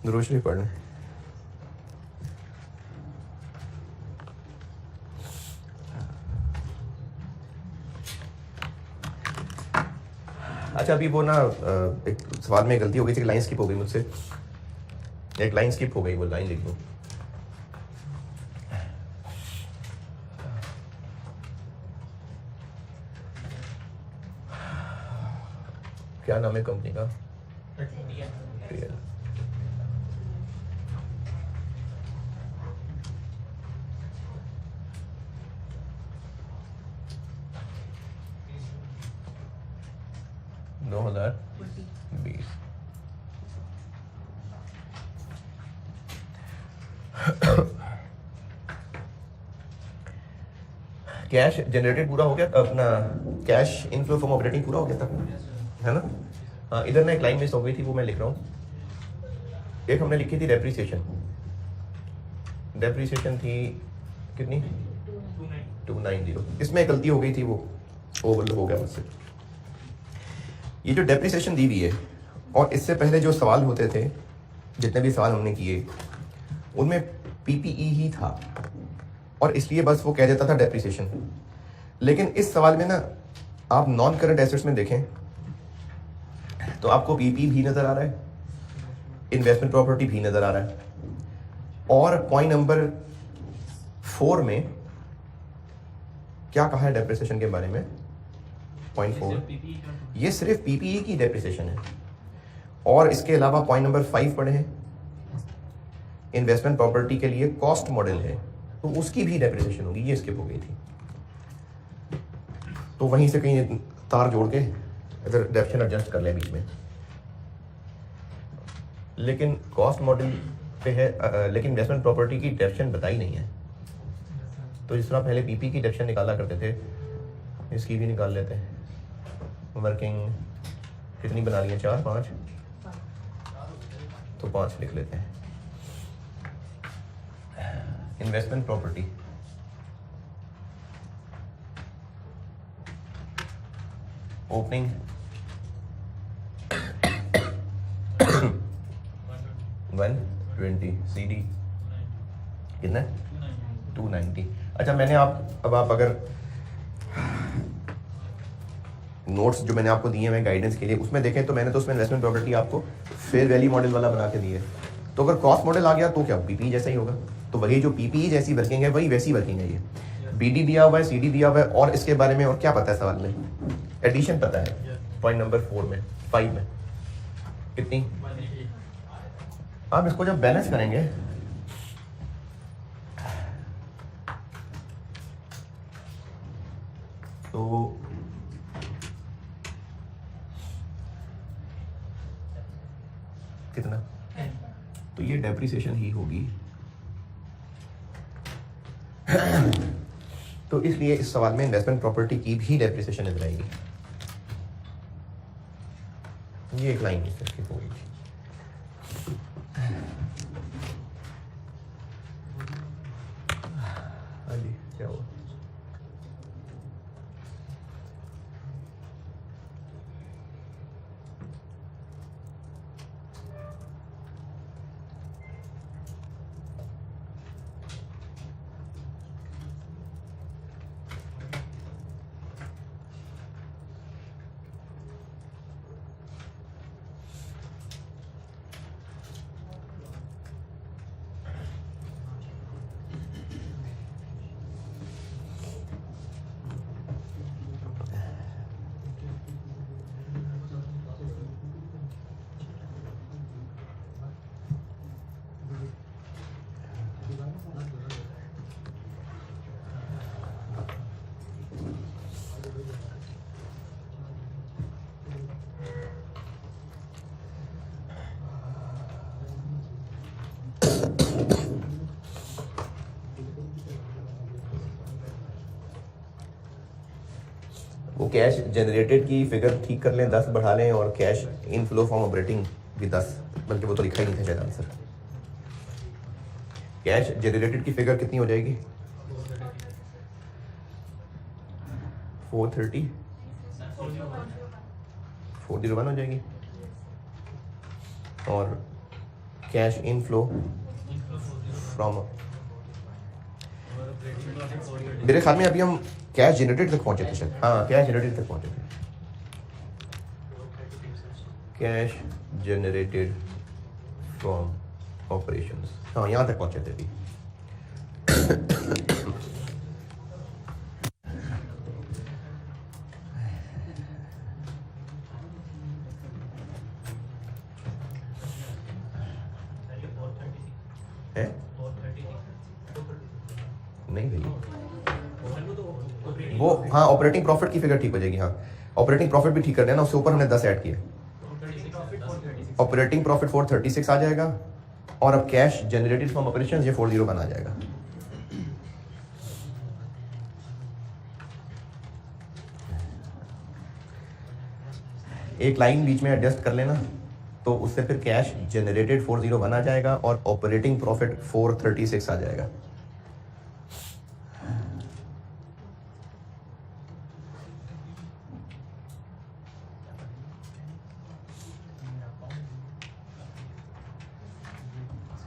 दुरूद शरीफ पढ़ लें। अच्छा अभी वो ना एक सवाल में गलती हो गई थी, लाइन स्किप हो गई मुझसे, एक लाइन स्किप हो गई, वो लाइन लिख दूँ। क्या नाम है कंपनी का? रियल। दो 2020। कैश जनरेटेड पूरा हो गया अपना, कैश इनफ्लो फ्रॉम ऑपरेटिंग पूरा हो गया था, है ना? हाँ, इधर ना एक लाइन मिस हो गई थी, वो मैं लिख रहा हूँ। एक हमने लिखी थी डेप्रीसिएशन, डेप्रीसिएशन थी कितनी? 290। इसमें गलती हो गई थी, वो ओवर हो गया मुझसे। ये जो डेप्रीसिएशन दी हुई है, और इससे पहले जो सवाल होते थे, जितने भी सवाल हमने किए, उनमें पीपीई ही था, और इसलिए बस वो कह देता था डेप्रीसिएशन। लेकिन इस सवाल में ना आप नॉन करंट एसेट्स में देखें तो आपको पीपी भी नज़र आ रहा है, इन्वेस्टमेंट प्रॉपर्टी भी नज़र आ रहा है, और पॉइंट नंबर 4 में क्या कहा है डेप्रिसिएशन के बारे में? पॉइंट 4, ये सिर्फ पीपीई की डेप्रिसिएशन है। और इसके अलावा पॉइंट नंबर 5 पढ़े हैं, इन्वेस्टमेंट प्रॉपर्टी के लिए कॉस्ट मॉडल है, तो उसकी भी डेप्रिसिएशन होगी, ये स्किप हो गई थी। तो वहीं से कहीं तार जोड़ के इधर डेप्शन एडजस्ट कर लें बीच में। लेकिन कॉस्ट मॉडल पे है, लेकिन इन्वेस्टमेंट प्रॉपर्टी की डेप्शन बताई नहीं है। तो जिस तरह पहले पीपी की डेप्शन निकाला करते थे, इसकी भी निकाल लेते हैं। वर्किंग कितनी बना ली है? 4 5, तो 5 लिख लेते हैं। इन्वेस्टमेंट प्रॉपर्टी ओपनिंग 120, सीडी कितना? 290। अच्छा मैंने अब आप अगर नोट्स जो मैंने आपको दिए हैं गाइडेंस के लिए, उसमें देखें तो मैंने तो उसमें इन्वेस्टमेंट प्रॉपर्टी आपको फेयर वैल्यू मॉडल वाला बना के दी है। तो अगर कॉस्ट मॉडल आ गया तो क्या पीपी जैसा ही होगा। तो वही जो पीपी जैसी वर्किंग है वही वैसी वर्किंग है। ये बीडी दिया हुआ है, सीडी दिया हुआ है, और इसके बारे में और क्या पता है सवाल में? एडिशन पता है पॉइंट नंबर 4 में, 5 में कितनी? आप इसको जब बैलेंस करेंगे तो कितना? तो ये डेप्रिसिएशन ही होगी। तो इसलिए इस सवाल में इन्वेस्टमेंट प्रॉपर्टी की भी डेप्रिसिएशन नजर आएगी। ये एक लाइन इसकी होगी। हाँ जी, क्या हुआ? वो कैश जनरेटेड की फिगर ठीक कर लें, 10 बढ़ा लें, और कैश इनफ्लो फ्रॉम ऑपरेटिंग भी 10, बल्कि वो तो लिखा ही नहीं था शायद आंसर। कैश जनरेटेड की फिगर कितनी हो जाएगी? 430, 401 हो जाएगी। और कैश इनफ्लो फ्रॉम, मेरे ख्याल में अभी हम कैश जनरेटेड तक पहुंचे थे शायद, हाँ कैश जनरेटेड तक पहुंचे थे, कैश जनरेटेड फ्रॉम ऑपरेशंस, हाँ यहाँ तक पहुंचे थे अभी। है नहीं भाई वो, हाँ ऑपरेटिंग प्रॉफिट की फिगर ठीक हो जाएगी, हाँ ऑपरेटिंग प्रॉफिट भी ठीक कर देना, उसके ऊपर हमने 10 ऐड किया, ऑपरेटिंग प्रॉफिट 436 आ जाएगा, और अब कैश जनरेटेड फ्रॉम ऑपरेशंस ये 401 आ जाएगा। एक लाइन बीच में एडजस्ट कर लेना, तो उससे फिर कैश जनरेटेड 401 आ जाएगा और ऑपरेटिंग प्रॉफिट 436 आ जाएगा।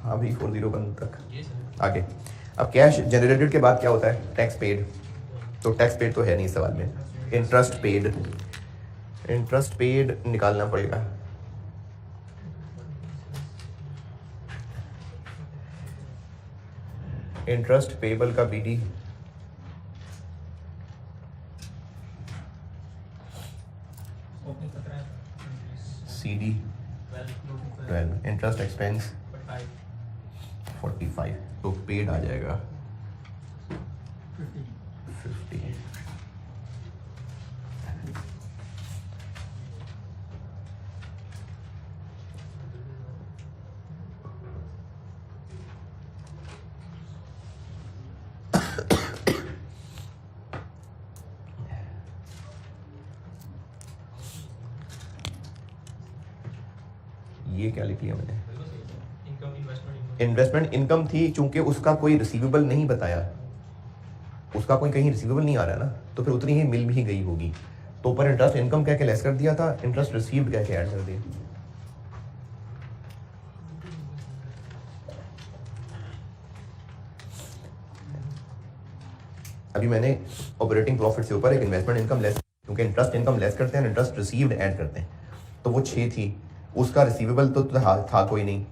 हाँ भाई 401 तक आगे। अब कैश जनरेटेड के बाद क्या होता है, टैक्स पेड, तो टैक्स पेड तो है नहीं सवाल में, इंटरेस्ट पेड, इंटरेस्ट पेड निकालना पड़ेगा। इंटरेस्ट पेबल का बीडी सीडी 12, इंटरेस्ट एक्सपेंस 45, तो पेड आ जाएगा 50। ये क्या लिख लिया मैंने, इन्वेस्टमेंट इनकम थी, चूंकि उसका कोई रिसीवेबल नहीं बताया, उसका कोई कहीं रिसीवेबल नहीं आ रहा ना, तो फिर उतनी ही मिल भी गई होगी, तो ऊपर इंटरेस्ट इनकम कह के लेस कर दिया था, इंटरेस्ट रिसीव्ड कह के ऐड कर दिया। अभी मैंने ऑपरेटिंग प्रॉफिट से ऊपर एक इन्वेस्टमेंट इनकम लेस, क्योंकि इंटरेस्ट इनकम लेस करते हैं, इंटरेस्ट रिसीव्ड ऐड करते हैं, तो वो 6 थी, उसका रिसीवेबल तो था कोई नहीं,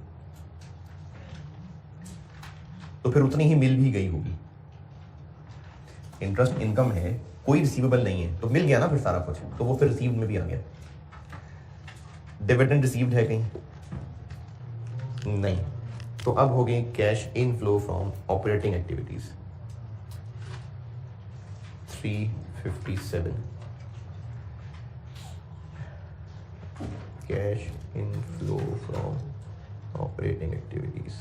तो फिर उतनी ही मिल भी गई होगी। इंटरेस्ट इनकम है, कोई रिसीवेबल नहीं है, तो मिल गया ना फिर सारा कुछ, तो वो फिर रिसीव्ड में भी आ गया। डिविडेंड रिसीव्ड है कहीं नहीं, तो अब हो गई cash inflow from operating activities 357, cash inflow from operating activities.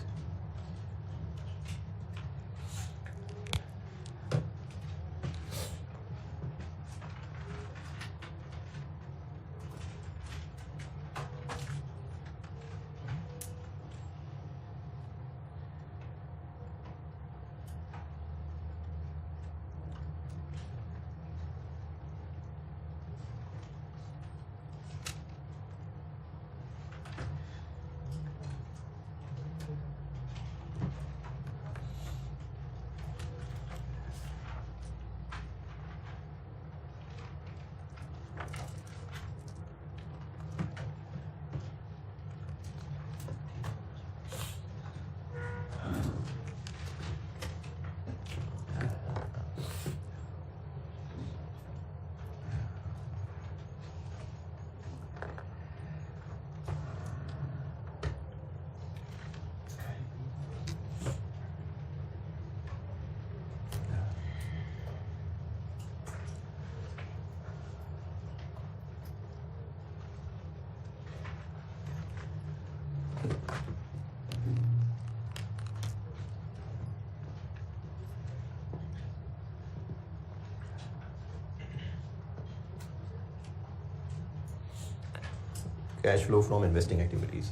Cash flow from investing activities,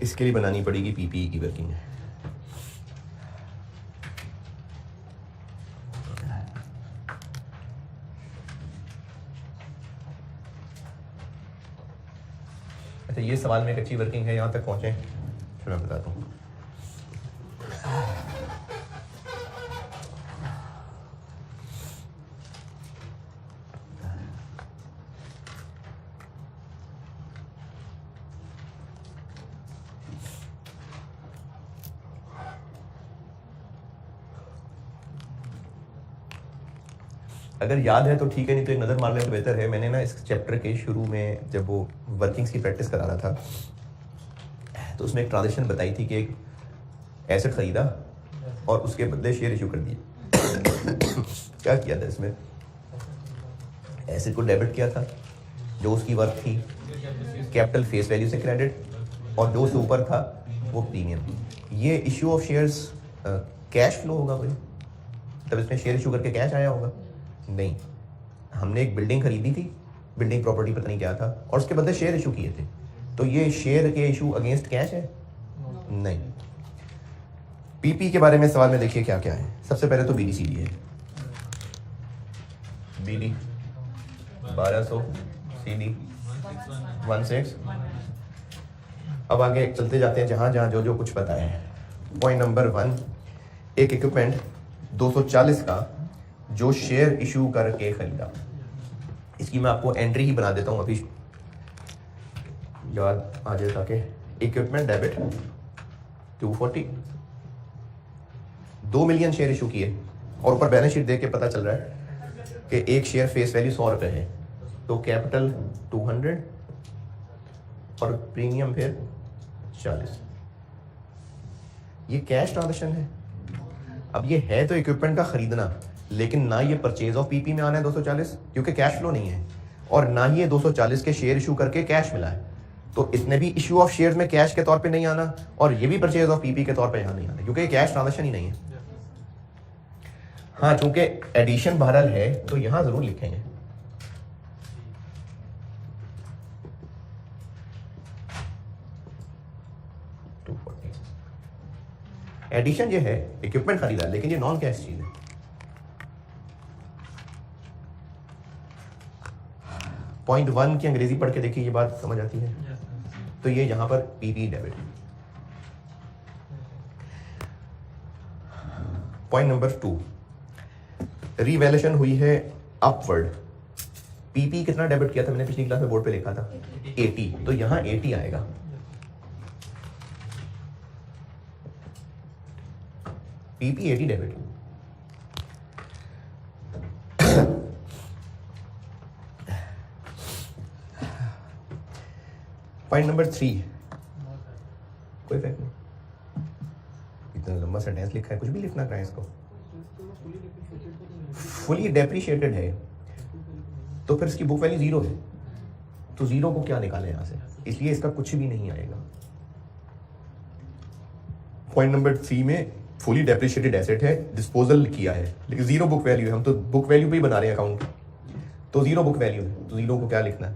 इसके लिए बनानी पड़ेगी पीपीई की वर्किंग। अच्छा, ये सवाल में एक अच्छी वर्किंग है, यहाँ तक पहुँचे फिर मैं बताता हूँ। अगर याद है तो ठीक है, नहीं तो एक नज़र मार लें तो बेहतर है। मैंने ना इस चैप्टर के शुरू में जब वो वर्किंग्स की प्रैक्टिस करा रहा था तो उसमें एक ट्रांजेक्शन बताई थी कि एक एसेट ख़रीदा और उसके बदले शेयर इशू कर दिए। क्या किया था इसमें? एसेट को डेबिट किया था, जो उसकी वर्थ थी, कैपिटल फेस वैल्यू से क्रेडिट, और जो उससे ऊपर था वो प्रीमियम। ये issue of shares cash flow होगा कोई? तब इसमें शेयर इशू करके कैश आया होगा? नहीं, हमने एक बिल्डिंग खरीदी थी, बिल्डिंग प्रॉपर्टी पता नहीं क्या था, और उसके बदले शेयर इशू किए थे, तो ये शेयर के इशू अगेंस्ट कैश है? नहीं। पीपी के बारे में सवाल में देखिए क्या क्या है। सबसे पहले तो बीडीसीडी है, बीडी 1200, सीडी 16। अब आगे चलते जाते हैं जहाँ जहाँ जो जो कुछ पता है। पॉइंट नंबर 1, एक इक्विपमेंट 240 का जो शेयर इशू करके खरीदा। इसकी मैं आपको एंट्री ही बना देता हूँ, अभी याद आ जाए ताकि। Equipment debit 240, 2 million share issue किए, और ऊपर बैलेंस शीट देख के पता चल रहा है कि एक शेयर फेस वैल्यू 100 रुपये है, तो कैपिटल 200 और प्रीमियम फिर 40। ये कैश ट्रांजेक्शन है। अब ये है तो इक्विपमेंट का खरीदना, लेकिन ना ये परचेज ऑफ पीपी में आना है 240, क्योंकि कैश फ्लो नहीं है, और ना ही ये 240 के शेयर इशू करके कैश मिला है, तो इसने भी इशू ऑफ शेयर्स में कैश के तौर पे नहीं आना, और ये भी परचेज ऑफ पीपी के तौर पे यहाँ नहीं आना, क्योंकि ये कैश ट्रांजेक्शन ही नहीं है। हाँ, चूंकि एडिशन बहरहाल है तो यहाँ जरूर लिखेंगे। एडिशन ये है, इक्विपमेंट खरीदा, लेकिन ये नॉन कैश चीज है। पॉइंट 1 की अंग्रेजी पढ़ के देखिए, ये बात समझ आती है। तो ये यहां पर PP debit. Point number 2, revaluation हुई है अपवर्ड। पीपी कितना डेबिट किया था? मैंने पिछली क्लास में बोर्ड पे लिखा था 80, तो यहां 80 आएगा। PP 80 debit. पॉइंट नंबर 3, कोई फैक्ट नहीं, इतना लंबा सेंटेंस लिखा है, कुछ भी लिखना है इसको। फुली डेप्रिशिएटेड है, तो फिर इसकी बुक वैल्यू 0 है, तो 0 को क्या निकालें यहां से, इसलिए इसका कुछ भी नहीं आएगा। पॉइंट नंबर 3 में फुली डेप्रिशिएटेड एसेट है, डिस्पोजल किया है, लेकिन 0 बुक वैल्यू है, हम तो बुक वैल्यू पे ही बना रहे हैं अकाउंट, तो 0 बुक वैल्यू है, तो 0 को क्या लिखना है।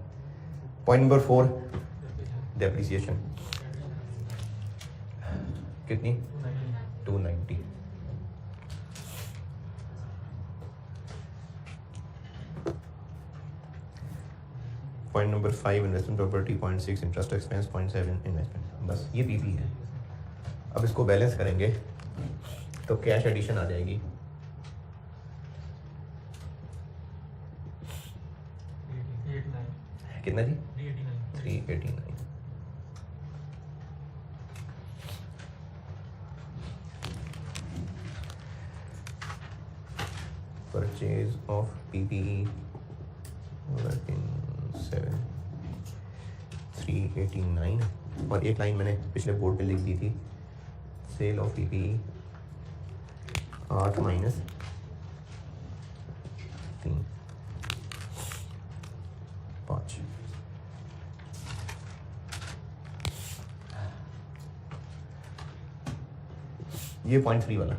पॉइंट नंबर 4, डेप्रिसिएशन कितनी? 290। Point number 5, investment property. Point 6, interest expense. Point 7, investment. बस ये पीपी है। अब इसको बैलेंस करेंगे तो कैश एडिशन आ जाएगी। कितना जी? 389। परचेज ऑफ पीपीई वर्किंग 7, 389, और एक लाइन मैंने पिछले बोर्ड पे लिख दी थी, सेल ऑफ पीपीई 8 माइनस 3, 5। ये पॉइंट 3 वाला।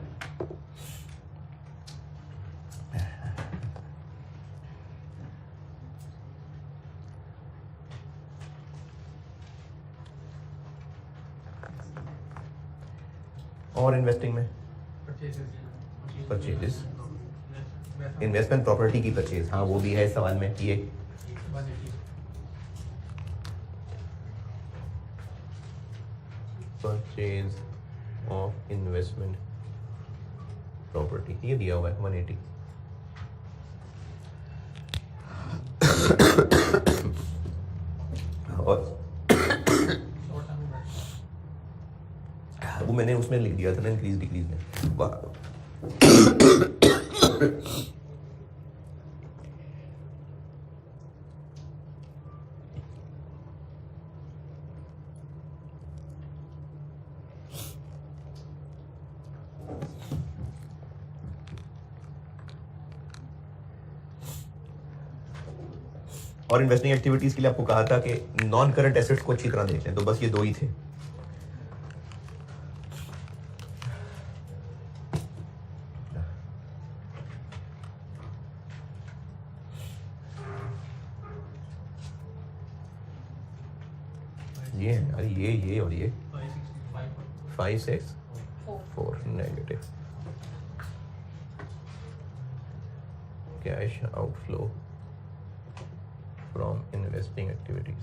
और इन्वेस्टिंग में परचेजेस, इन्वेस्टमेंट प्रॉपर्टी की परचेज, हाँ वो भी है इस सवाल में। ये परचेज ऑफ इन्वेस्टमेंट प्रॉपर्टी, ये दिया हुआ है 180। और वो मैंने उसमें लिख दिया था ना, इंक्रीज डिक्रीज में। और इन्वेस्टिंग एक्टिविटीज के लिए आपको कहा था कि नॉन करंट एसेट्स को अच्छी तरह देख लें, तो बस ये दो ही थे। ये है, अरे ये और ये 5 6 4 negative cash outflow from investing activities.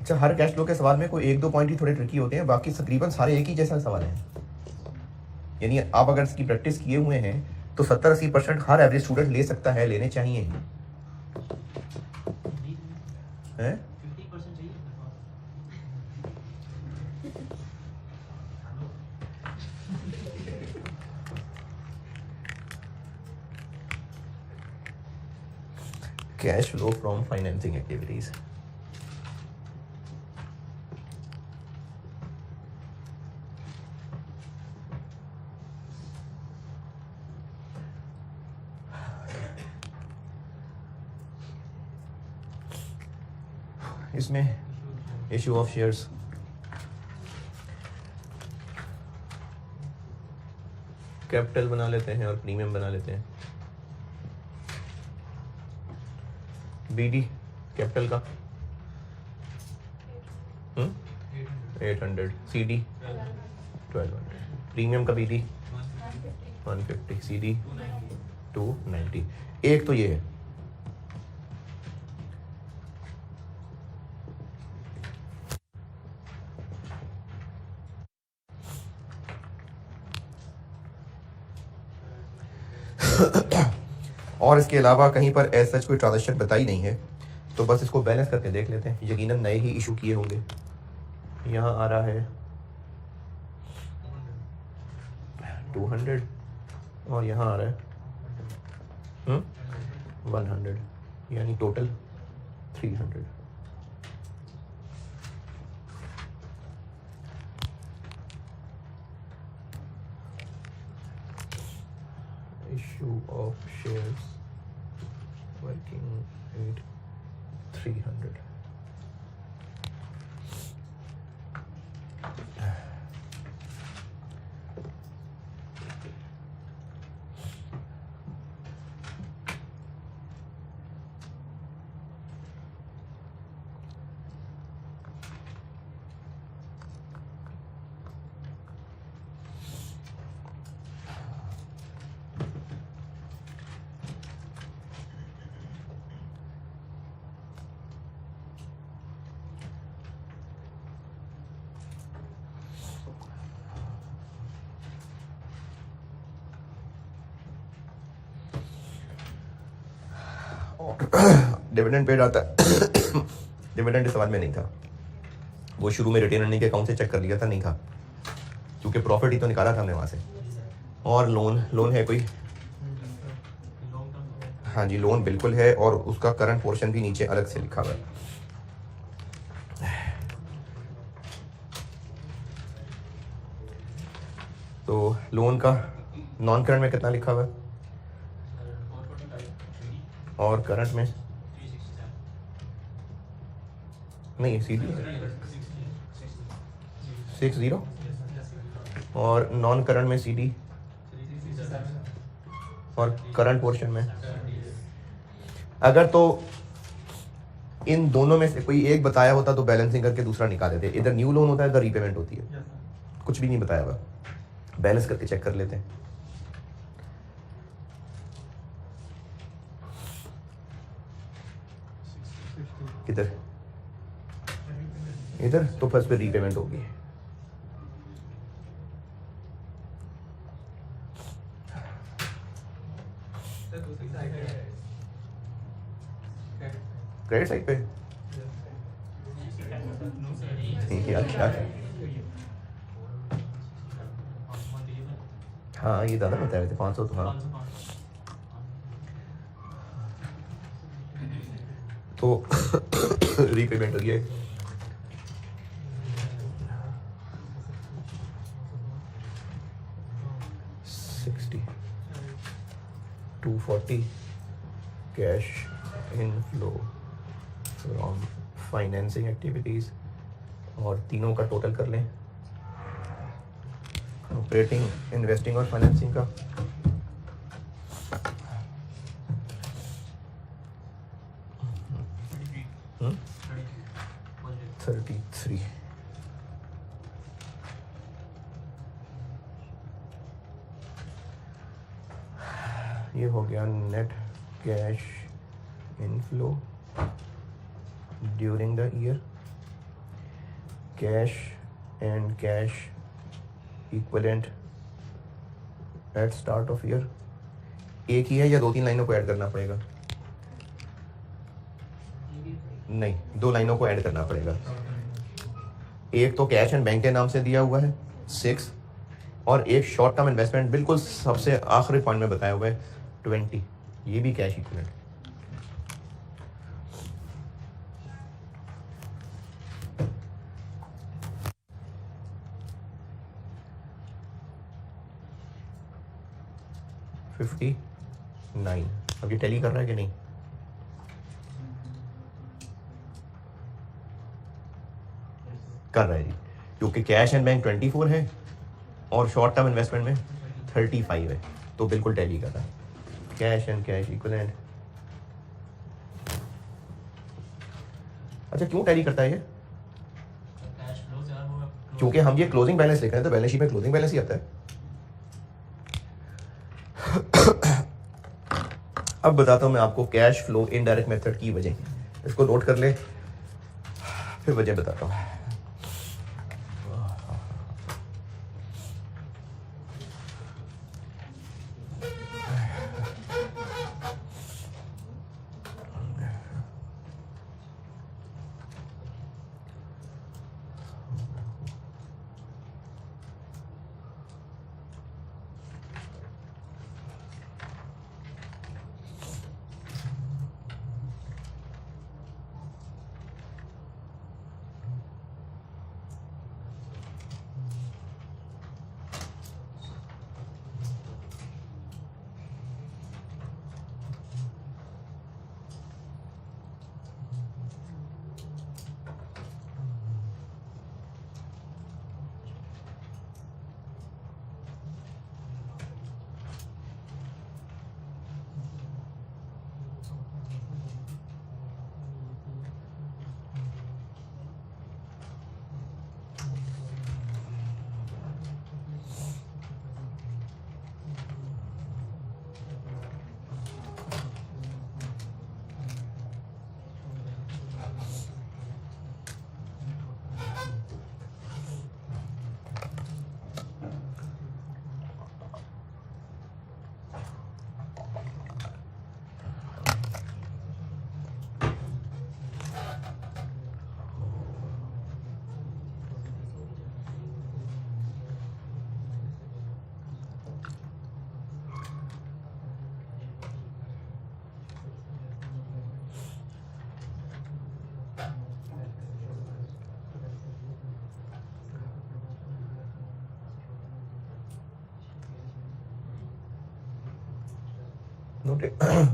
अच्छा, हर कैश फ्लो के सवाल में कोई एक दो पॉइंट ही थोड़े ट्रिकी होते हैं, बाकी तकरीबन सारे एक ही जैसा सवाल है। यानी आप अगर इसकी प्रैक्टिस किए हुए हैं तो 70-80% हर एवरेज स्टूडेंट ले सकता है, लेने चाहिए हैं? Cash flow from financing activities. इसमें इशू ऑफ शेयर्स, कैपिटल बना लेते हैं और प्रीमियम बना लेते हैं। बीडी कैपिटल का 800, सीडी 1200, प्रीमियम का बीडी 150, सीडी 290। एक तो ये है। और इसके अलावा कहीं पर ऐसा कोई ट्रांजेक्शन बताई नहीं है, तो बस इसको बैलेंस करके देख लेते हैं। यकीनन नए ही इशू किए होंगे। यहाँ आ रहा है 200 और यहाँ आ रहा है 100, यानी total 300। Issue of shares working at 300। Dividend paid आता है। डिविडेंड इस सवाल में नहीं था, वो शुरू में रिटेन अर्निंग के अकाउंट से चेक कर लिया था, नहीं था, क्योंकि प्रॉफिट ही तो निकाला था हमने वहाँ से। और लोन है कोई? हाँ जी, लोन बिल्कुल है, और उसका करंट पोर्शन भी नीचे अलग से लिखा हुआ है। तो लोन का नॉन करंट में कितना लिखा हुआ है और करंट में नहीं, सीधी 60 और नॉन करंट में सीडी और करंट पोर्शन में। अगर तो इन दोनों में से कोई एक बताया होता तो बैलेंसिंग करके दूसरा निकाले थे। इधर न्यू लोन होता है, इधर रीपेमेंट होती है। कुछ भी नहीं बताया हुआ, बैलेंस करके चेक कर लेते हैं। किधर? इधर तो फर्स्ट पे रीपेमेंट होगी। क्रेडिट साइड पे यार क्या है? हाँ ये ज़्यादा बताए थे 500 तो। हाँ तो रीपेमेंट हो गया। $240 cash inflow from financing activities, और तीनों का टोटल कर लें, ऑपरेटिंग, इन्वेस्टिंग और फाइनेंसिंग का। हुँ? 33। ये हो गया net cash inflow during the year, cash and cash equivalent at start of year. एक ही है या 2-3 लाइनों को ऐड करना पड़ेगा? नहीं, 2 लाइनों को ऐड करना पड़ेगा। एक तो कैश एंड बैंक के नाम से दिया हुआ है 6, और एक शॉर्ट टर्म इन्वेस्टमेंट बिल्कुल सबसे आखिरी पॉइंट में बताया हुआ है 20। ये भी कैश इक्विवेलेंट। $59। अब ये टैली कर रहा है कि नहीं? कर रहा है जी, क्योंकि कैश एंड बैंक 24 है और शॉर्ट टर्म इन्वेस्टमेंट में 35 है, तो बिल्कुल टैली कर रहा है। Cash and cash equivalent. अच्छा क्यों टैली करता है ये? क्योंकि हम ये क्लोजिंग बैलेंस लिख रहे हैं, तो बैलेंस शीट में क्लोजिंग बैलेंस ही आता है। अब बताता हूं मैं आपको कैश फ्लो इनडायरेक्ट मेथड की वजह। इसको नोट कर ले, फिर वजह बताता हूं।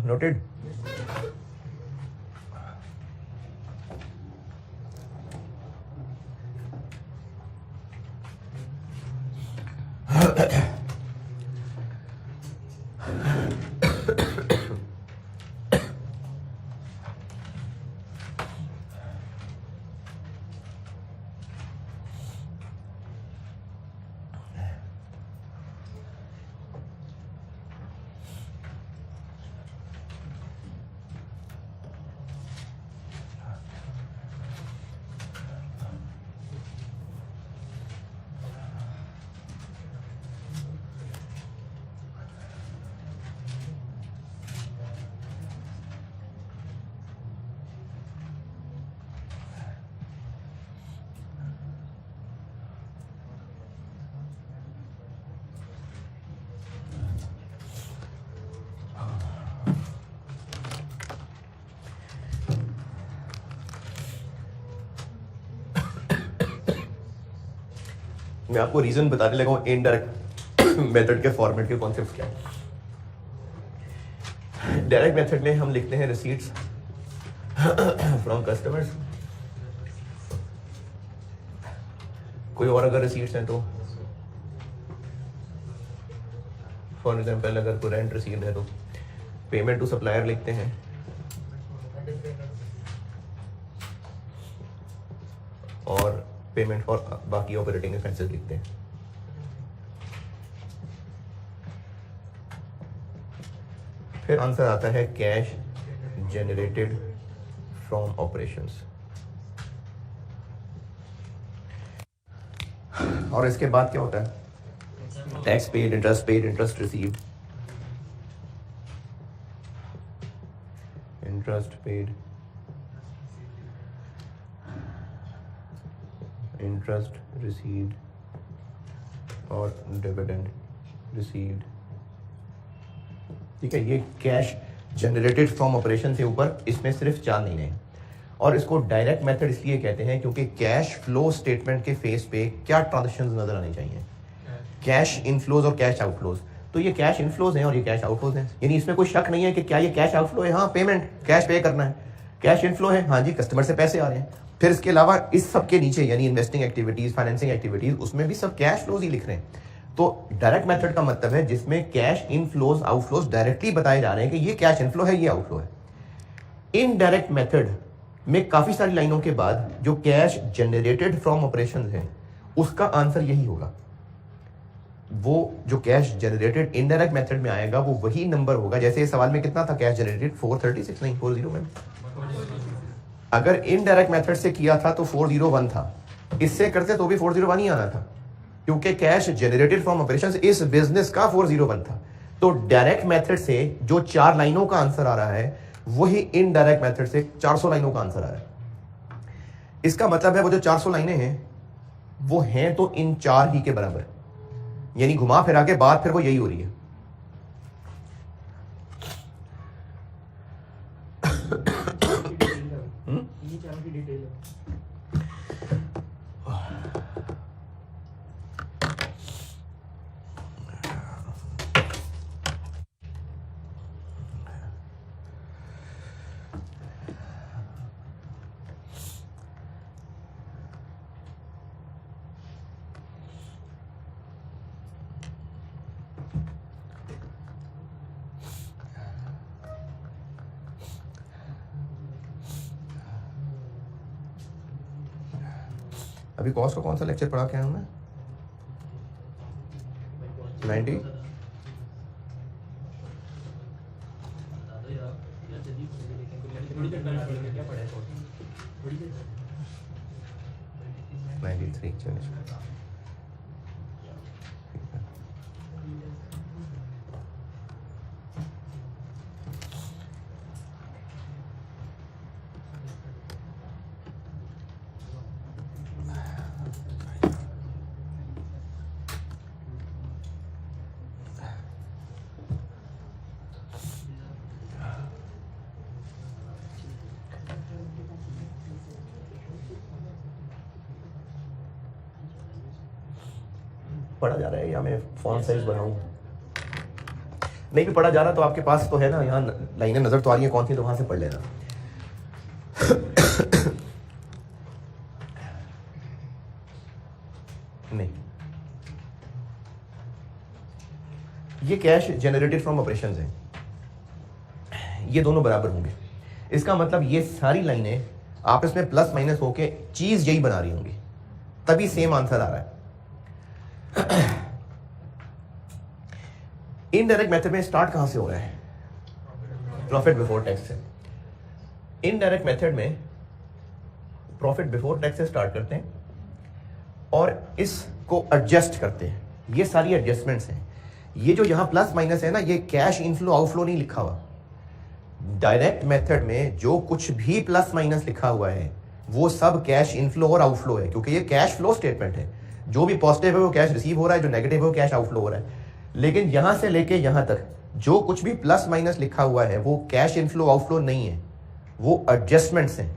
Noted. मैं आपको रीजन बताने लगा हूँ इनडायरेक्ट मेथड के फॉर्मेट के कॉन्सेप्ट क्या है। डायरेक्ट मेथड में हम लिखते हैं रिसीट्स फ्रॉम कस्टमर्स। कोई और अगर रिसीट्स हैं तो फॉर एग्जाम्पल अगर कोई रेंट रिसीव्ड है तो पेमेंट टू सप्लायर लिखते हैं, और पेमेंट फॉर बाकी ऑपरेटिंग एक्सपेंसेस लिखते हैं। फिर आंसर आता है कैश जनरेटेड फ्रॉम ऑपरेशंस। और इसके बाद क्या होता है? Tax paid, interest received, interest paid, interest received और डिविडेंड रिसीव्ड। ठीक है, ये कैश जनरेटेड फ्रॉम ऑपरेशन से ऊपर इसमें सिर्फ 4 लाइनें हैं। और इसको डायरेक्ट मेथड इसलिए कहते हैं क्योंकि कैश फ्लो स्टेटमेंट के फेस पे क्या ट्रांजेक्शंस नजर आने चाहिए? कैश इनफ्लोज और कैश आउटफ्लोज। तो ये कैश इनफ्लोज हैं और ये कैश आउटफ्लोज हैं, यानी इसमें कोई शक नहीं है कि क्या ये कैश आउटफ्लो है, हाँ पेमेंट कैश पे करना है। कैश इनफ्लो है, हाँ जी कस्टमर से पैसे आ रहे हैं। फिर इसके अलावा इस सब के नीचे यानी इन्वेस्टिंग एक्टिविटीज, फाइनेंसिंग एक्टिविटीज, उसमें भी सब कैश फ्लोज ही लिख रहे हैं। तो डायरेक्ट मेथड का मतलब है जिसमें कैश इनफ्लोज आउटफ्लोज डायरेक्टली बताए जा रहे हैं कि ये कैश इनफ्लो है, ये आउटफ्लो है। इनडायरेक्ट मेथड में काफी सारी लाइनों के बाद जो कैश जनरेटेड फ्रॉम ऑपरेशंस है उसका आंसर यही होगा। वो जो कैश जनरेटेड इनडायरेक्ट मेथड में आएगा वो वही नंबर होगा। जैसे इस सवाल में कितना था कैश जनरेटेड? 436 नहीं 40 में। अगर इनडायरेक्ट मेथड से किया था तो 401 था, इससे करते तो भी 401 ही आना था क्योंकि कैश जनरेटेड फ्रॉम ऑपरेशंस इस बिजनेस का 401 था। तो डायरेक्ट मेथड से जो 4 लाइनों का आंसर आ रहा है वही इनडायरेक्ट मेथड से 400 लाइनों का आंसर आ रहा है। इसका मतलब है वो जो 400 लाइनें हैं वो हैं तो इन 4 ही के बराबर, यानी घुमा फिरा के बात फिर वो यही हो रही है। अभी कॉस्ट का कौन सा लेक्चर पढ़ा के आया हूं मैं? 90 93 चलिए। पढ़ा जा रहा है या मैं फॉन्ट साइज बढ़ाऊं? नहीं भी पढ़ा जा रहा तो आपके पास तो है ना, यहाँ लाइनें नजर तो आ रही हैं कौन सी, तो वहां से पढ़ लेना। नहीं, ये कैश जनरेटेड फ्रॉम ऑपरेशंस है, ये दोनों बराबर होंगे। इसका मतलब ये सारी लाइनें आपस में प्लस माइनस होके चीज यही बना रही होंगी, तभी सेम आंसर आ रहा है। इनडायरेक्ट मेथड में स्टार्ट कहां से हो रहा है? प्रॉफिट बिफोर टैक्स से। इनडायरेक्ट मेथड में प्रॉफिट बिफोर टैक्स से स्टार्ट करते हैं और इसको एडजस्ट करते हैं। ये सारी एडजस्टमेंट्स हैं। ये जो यहां प्लस माइनस है ना, ये कैश इनफ्लो आउटफ्लो नहीं लिखा हुआ। डायरेक्ट मेथड में जो कुछ भी प्लस माइनस लिखा हुआ है वो सब कैश इनफ्लो और आउटफ्लो है, क्योंकि ये कैश फ्लो स्टेटमेंट है। जो भी पॉजिटिव है वो कैश रिसीव हो रहा है, जो नेगेटिव है वो कैश आउटफ्लो हो रहा है। लेकिन यहां से लेके यहां तक जो कुछ भी प्लस माइनस लिखा हुआ है वो कैश इनफ्लो आउटफ्लो नहीं है, वो एडजस्टमेंट्स हैं।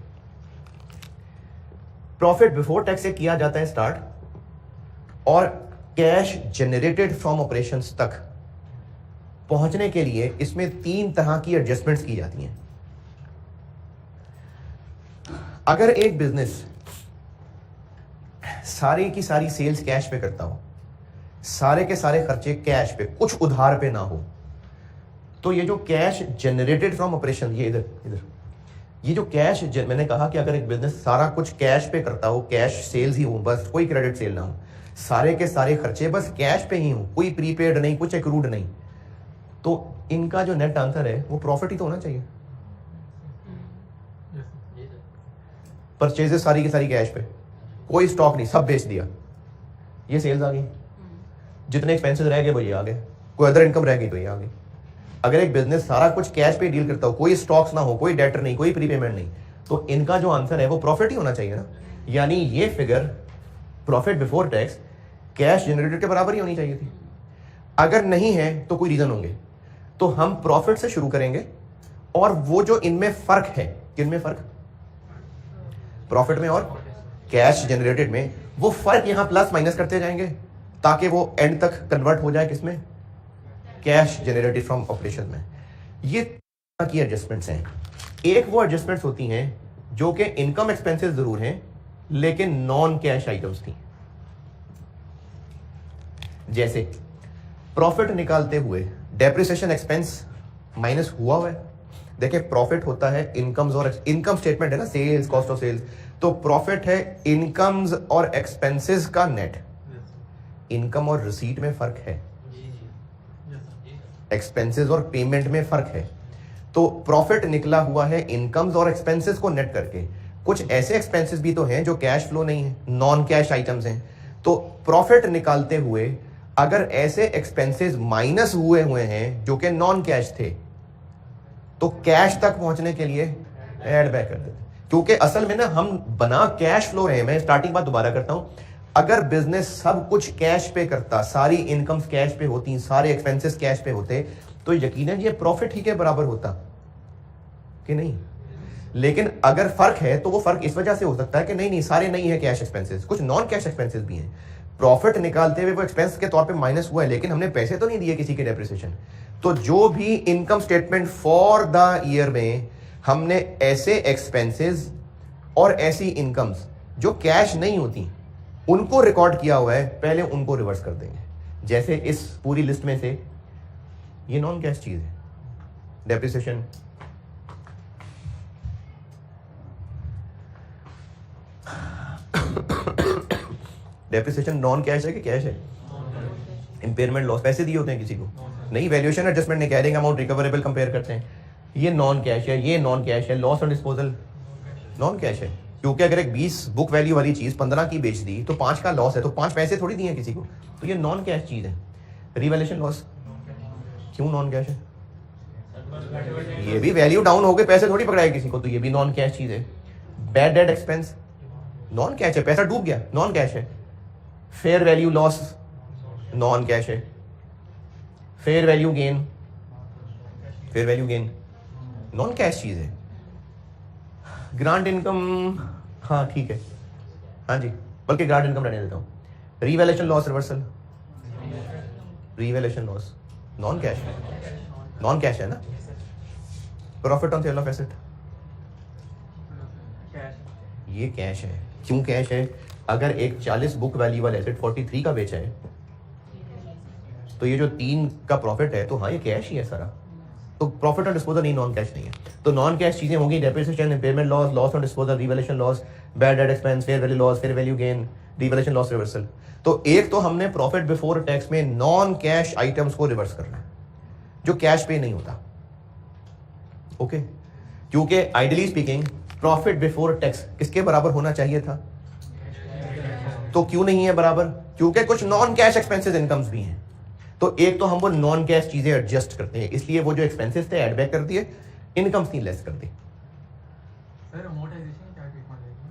प्रॉफिट बिफोर टैक्स से किया जाता है स्टार्ट, और कैश जनरेटेड फ्रॉम ऑपरेशंस तक पहुंचने के लिए इसमें 3 तरह की एडजस्टमेंट्स की जाती हैं। अगर एक बिजनेस सारी की सारी सेल्स कैश पे करता हो, सारे के सारे खर्चे कैश पे, कुछ उधार पे ना हो, तो ये जो कैश जनरेटेड फ्रॉम ऑपरेशन, ये इधर ये जो कैश मैंने कहा कि अगर एक बिजनेस सारा कुछ कैश पे करता हो, कैश सेल्स ही हो, बस कोई क्रेडिट सेल ना हो, सारे के सारे खर्चे बस कैश पे ही हो, कोई प्रीपेड नहीं, कुछ एक्रूड नहीं, तो इनका जो नेट आंसर है वो प्रॉफिट ही तो होना चाहिए। परचेजेस सारी की सारी कैश पे, कोई स्टॉक नहीं, सब बेच दिया, ये सेल्स आ गई। जितने एक्सपेंसेस रह गए वो ये आ गए, कोई अदर इनकम रह गई तो ये आ गई। अगर एक बिजनेस सारा कुछ कैश पे डील करता हो, कोई स्टॉक्स ना हो, कोई डेटर नहीं, कोई प्रीपेमेंट नहीं, तो इनका जो आंसर है वो प्रॉफिट ही होना चाहिए ना। यानी ये figure profit before tax cash generated के बराबर ही होनी चाहिए थी। अगर नहीं है तो कोई रीजन होंगे, तो हम प्रॉफिट से शुरू करेंगे और वो जो इनमें फर्क है, किनमें फर्क, प्रॉफिट में और कैश जनरेटेड में, वो फर्क यहां प्लस माइनस करते जाएंगे ताकि वो एंड तक कन्वर्ट हो जाए किसमें, कैश जनरेटेड फ्रॉम ऑपरेशन में। ये तरह की एडजस्टमेंट्स हैं। एक वो एडजस्टमेंट्स होती हैं जो कि इनकम एक्सपेंसेस जरूर हैं लेकिन नॉन कैश आइटम्स थी। जैसे प्रॉफिट निकालते हुए डेप्रिसिएशन एक्सपेंस माइनस हुआ है। देखिए प्रॉफिट होता है इनकम्स और इनकम स्टेटमेंट है ना, सेल्स, कॉस्ट ऑफ सेल्स, तो प्रॉफिट है इनकम्स और एक्सपेंसेस का नेट। इनकम और रिसीट में फर्क है, एक्सपेंसेस और पेमेंट में फर्क है। तो प्रॉफिट निकला हुआ है इनकम्स और एक्सपेंसेस को नेट करके। कुछ ऐसे एक्सपेंसेस भी तो हैं जो कैश फ्लो नहीं है, नॉन कैश आइटम्स हैं। तो प्रॉफिट निकालते हुए अगर ऐसे एक्सपेंसेस माइनस हुए हैं जो कि नॉन कैश थे, तो कैश तक पहुंचने के लिए ऐड बैक कर देते। क्योंकि असल में ना हम बना कैश फ्लो रहे हैं। मैं स्टार्टिंग बात दोबारा करता हूं, अगर बिजनेस सब कुछ कैश पे करता, सारी इनकम्स कैश पे होती, सारे एक्सपेंसेस कैश पे होते, तो यकीनन ये प्रॉफिट ही के बराबर होता कि नहीं। लेकिन अगर फर्क है तो वो फर्क इस वजह से हो सकता है कि नहीं सारे नहीं है कैश एक्सपेंसेस, कुछ नॉन कैश एक्सपेंसेस भी हैं। प्रॉफिट निकालते हुए वो एक्सपेंस के तौर पे माइनस हुआ है लेकिन हमने पैसे तो नहीं दिए किसी के डेप्रिसिएशन। तो जो भी income statement for the year में हमने ऐसे एक्सपेंसेस और ऐसी इनकम्स जो कैश नहीं होती उनको रिकॉर्ड किया हुआ है, पहले उनको रिवर्स कर देंगे। जैसे इस पूरी लिस्ट में से ये नॉन कैश चीज है, डेप्रिसिएशन, डेप्रिसिएशन नॉन कैश है कि कैश है? इंपेयरमेंट लॉस पैसे दिए होते हैं किसी को, नहीं वैल्यूएशन एडजस्टमेंट नहीं, कैरिंग अमाउंट रिकवरेबल कंपेयर करते हैं, ये नॉन कैश है, ये नॉन कैश है। Loss on disposal non cash है, क्योंकि अगर एक 20 बुक वैल्यू वाली चीज 15 की बेच दी तो 5 का लॉस है, तो 5 पैसे थोड़ी दिए किसी को, तो ये नॉन कैश चीज है। रिवैल्यूएशन लॉस क्यों नॉन कैश है? ये भी वैल्यू डाउन हो गए, पैसे थोड़ी पकड़ाए किसी को, तो ये भी नॉन कैश चीज है। Bad debt expense non cash है, पैसा डूब गया नॉन कैश है। Fair value loss non cash है। Fair value gain non cash चीज है। ग्रांट इनकम, हाँ ठीक है, हाँ जी, बल्कि ग्रांट इनकम रहने देता हूं। Revaluation loss reversal, revaluation loss non cash है, नॉन कैश है ना। Profit on sale of asset ये कैश है। क्यों कैश है? अगर एक 40 बुक वैल्यू वाला एसेट 43 का बेचा है तो ये जो 3 का प्रॉफिट है, तो हाँ ये कैश ही है सारा। तो प्रॉफिट ऑन डिस्पोजल नहीं, नॉन कैश नहीं है। तो नॉन कैश चीजें होंगी depreciation, impairment loss, loss on disposal, revaluation loss, bad debt expense, fair value loss, fair value gain, revaluation loss reversal. तो एक तो हमने प्रॉफिट बिफोर टैक्स में नॉन कैश आइटम्स को रिवर्स करना है जो कैश पे नहीं होता। ओके, क्योंकि ideally speaking profit before tax किसके बराबर होना चाहिए था? तो क्यों नहीं है बराबर? क्योंकि कुछ नॉन कैश एक्सपेंसेस इनकम्स भी हैं। तो एक तो हम वो नॉन कैश चीजें एडजस्ट करते हैं, इसलिए वो जो एक्सपेंसेस थे एड बैक कर दिए, इनकम्स थी लेस कर दी।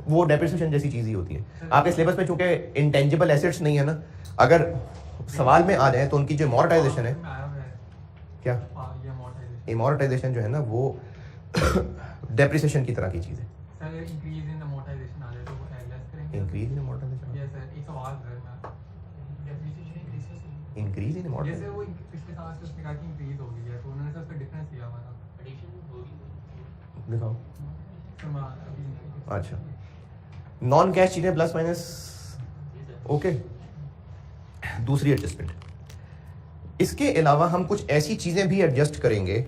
वो डेप्रिसिएशन जैसी चीज ही होती है। आपके सिलेबस में चूंकि इंटेंजिबल एसेट्स नहीं है ना, अगर सवाल में आ जाए तो उनकी जो अमोर्टाइजेशन है, क्या अमोर्टाइजेशन जो है ना वो डेप्रिसिएशन की तरह की चीज है। Increase in amortisation increase in amount जैसे वो पिछले साल से उसने कहा कि इंक्रीज हो गई है तो उन्होंने सब डिफरेंस लिया हमारा दिखाओ। अभी अच्छा, नॉन कैश चीजें प्लस माइनस ओके। दूसरी एडजस्टमेंट, इसके अलावा हम कुछ ऐसी चीजें भी एडजस्ट करेंगे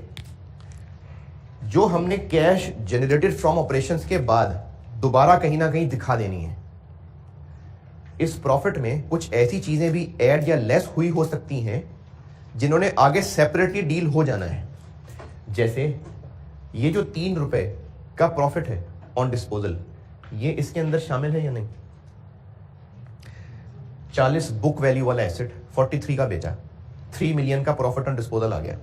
जो हमने कैश जनरेटेड फ्रॉम ऑपरेशंस के बाद दोबारा कहीं ना कहीं दिखा देनी है। इस प्रॉफिट में कुछ ऐसी चीजें भी ऐड या लेस हुई हो सकती हैं जिन्होंने आगे सेपरेटली डील हो जाना है। जैसे ये जो 3 रुपए का प्रॉफिट है ऑन डिस्पोजल, ये इसके अंदर शामिल है या नहीं? 40 बुक वैल्यू वाला एसेट 43 का बेचा, 3 मिलियन का प्रॉफिट ऑन डिस्पोजल आ गया,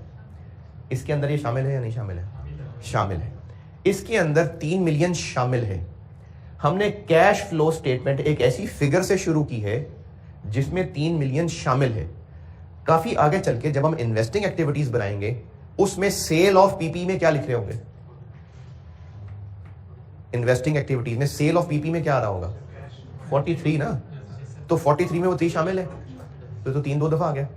इसके अंदर ये शामिल है या नहीं शामिल है? शामिल है। इसके अंदर 3 मिलियन शामिल है। हमने कैश फ्लो स्टेटमेंट एक ऐसी फिगर से शुरू की है जिसमें 3 मिलियन शामिल है। काफी आगे चल के जब हम इन्वेस्टिंग एक्टिविटीज बनाएंगे उसमें सेल ऑफ पीपी में क्या लिख रहे होंगे? इन्वेस्टिंग एक्टिविटीज में सेल ऑफ पीपी में क्या आ रहा होगा? 43 ना, तो 43 में वो 3 शामिल है, तो 3 2 दफा आ गया।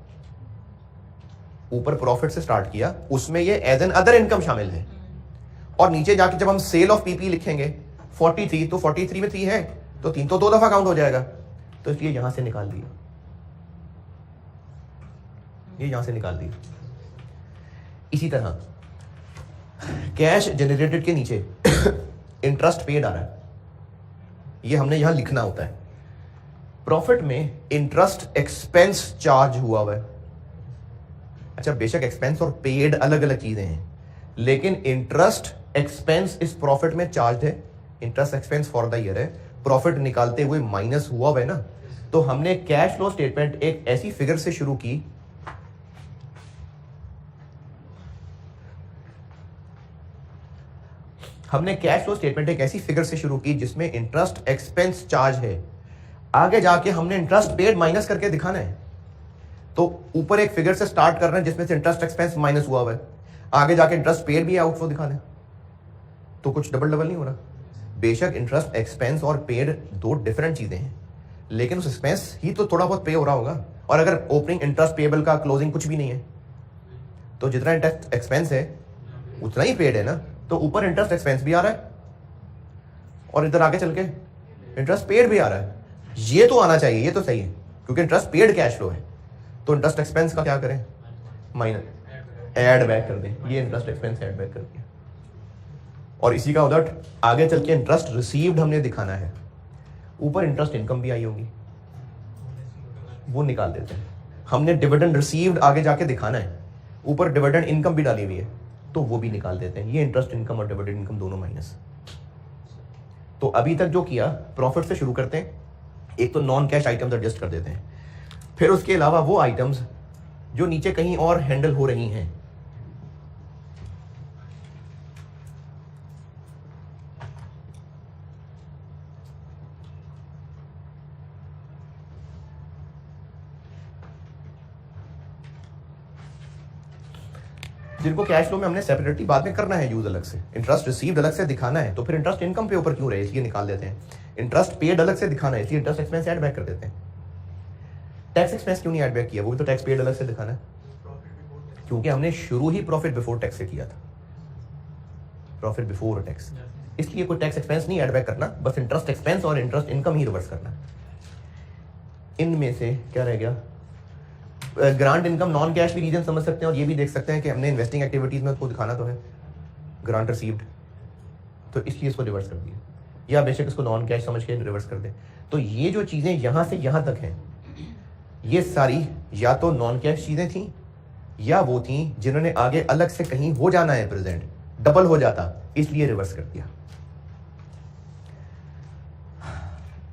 ऊपर प्रॉफिट से स्टार्ट किया, उसमें ये एज एन अदर इनकम शामिल है, और नीचे जाके जब हम सेल ऑफ पीपी लिखेंगे 43, तो 43 में 3 है, तो 3 तो 2 दफा काउंट हो जाएगा, तो इसलिए यहां से निकाल दिया, ये यहां से निकाल दिया। इसी तरह कैश जनरेटेड के नीचे इंटरेस्ट पेड आ रहा है, ये हमने यहां लिखना होता है। प्रॉफिट में इंटरेस्ट एक्सपेंस चार्ज हुआ है। अच्छा, बेशक एक्सपेंस और पेड अलग अलग चीजें हैं, लेकिन इंटरेस्ट एक्सपेंस इस प्रॉफिट में चार्ज है। Interest expense for the year है, प्रॉफिट निकालते हुए माइनस हुआ है ना, तो हमने कैश फ्लो स्टेटमेंट एक ऐसी फिगर से शुरू की जिसमें इंटरेस्ट एक्सपेंस चार्ज है। आगे जाके हमने इंटरेस्ट पेड माइनस करके दिखाना है, तो ऊपर एक फिगर से स्टार्ट कर रहे हैं जिसमें से इंटरेस्ट एक्सपेंस माइनस हुआ है, आगे जाके इंटरेस्ट पेड भी आउटफ्लो दिखाना है, तो कुछ डबल डबल नहीं हो रहा। बेशक इंटरेस्ट एक्सपेंस और पेड 2 डिफरेंट चीजें हैं, लेकिन उस एक्सपेंस ही तो थोड़ा बहुत पे हो रहा होगा, और अगर ओपनिंग इंटरेस्ट पेबल का क्लोजिंग कुछ भी नहीं है, तो जितना इंटरेस्ट एक्सपेंस है उतना ही पेड है ना, तो ऊपर इंटरेस्ट एक्सपेंस भी आ रहा है और इधर आगे चल के इंटरेस्ट पेड भी आ रहा है। ये तो आना चाहिए, ये तो सही है, क्योंकि इंटरेस्ट पेड कैश फ्लो है, तो इंटरेस्ट एक्सपेंस का क्या करें? माइनस ऐड बैक कर दें, ये इंटरेस्ट एक्सपेंस ऐड बैक कर दिया। और इसी का उलट आगे चल के इंटरेस्ट रिसीव्ड हमने दिखाना है, ऊपर इंटरेस्ट इनकम भी आई होगी, वो निकाल देते हैं। हमने डिविडेंड रिसीव्ड आगे जाके दिखाना है, ऊपर डिविडेंड इनकम भी डाली हुई है, तो वो भी निकाल देते हैं। ये इंटरेस्ट इनकम और डिविडेंड इनकम दोनों माइनस। तो अभी तक जो किया, प्रॉफिट से शुरू करते हैं, एक तो नॉन कैश आइटम्स एडजस्ट कर देते हैं, फिर उसके अलावा वो आइटम्स जो नीचे कहीं और हैंडल हो रही हैं, जिनको कैश फ्लो में हमने सेपरेटली बाद में करना है यूज अलग से, इंटरेस्ट रिसीव्ड अलग से दिखाना है, तो फिर इंटरेस्ट इनकम पे ऊपर क्यों रहे, इसलिए निकाल देते हैं। इंटरेस्ट पेड अलग से दिखाना है, इसलिए इंटरेस्ट एक्सपेंस ऐड बैक कर देते हैं। टैक्स एक्सपेंस क्यों नहीं ऐड बैक किया, वो भी तो टैक्स पेड अलग से दिखाना है, क्योंकि हमने शुरू ही प्रॉफिट बिफोर टैक्स से किया था, प्रॉफिट बिफोर टैक्स, इसलिए कोई टैक्स एक्सपेंस नहीं ऐड बैक करना, बस इंटरेस्ट एक्सपेंस और इंटरेस्ट इनकम ही रिवर्स करना। इनमें से क्या रह गया? ग्रांट इनकम नॉन कैश भी रीजन समझ सकते हैं, और ये भी देख सकते हैं कि हमने इन्वेस्टिंग एक्टिविटीज में उसको दिखाना तो है ग्रांट रिसीव्ड, तो इसलिए इसको रिवर्स कर दिया, या बेशक इसको नॉन कैश समझ के रिवर्स कर दे। तो ये जो चीजें यहां से यहां तक हैं, ये सारी या तो नॉन कैश चीजें थी, या वो थी जिन्होंने आगे अलग से कहीं हो जाना है, प्रेजेंट डबल हो जाता, इसलिए रिवर्स कर दिया।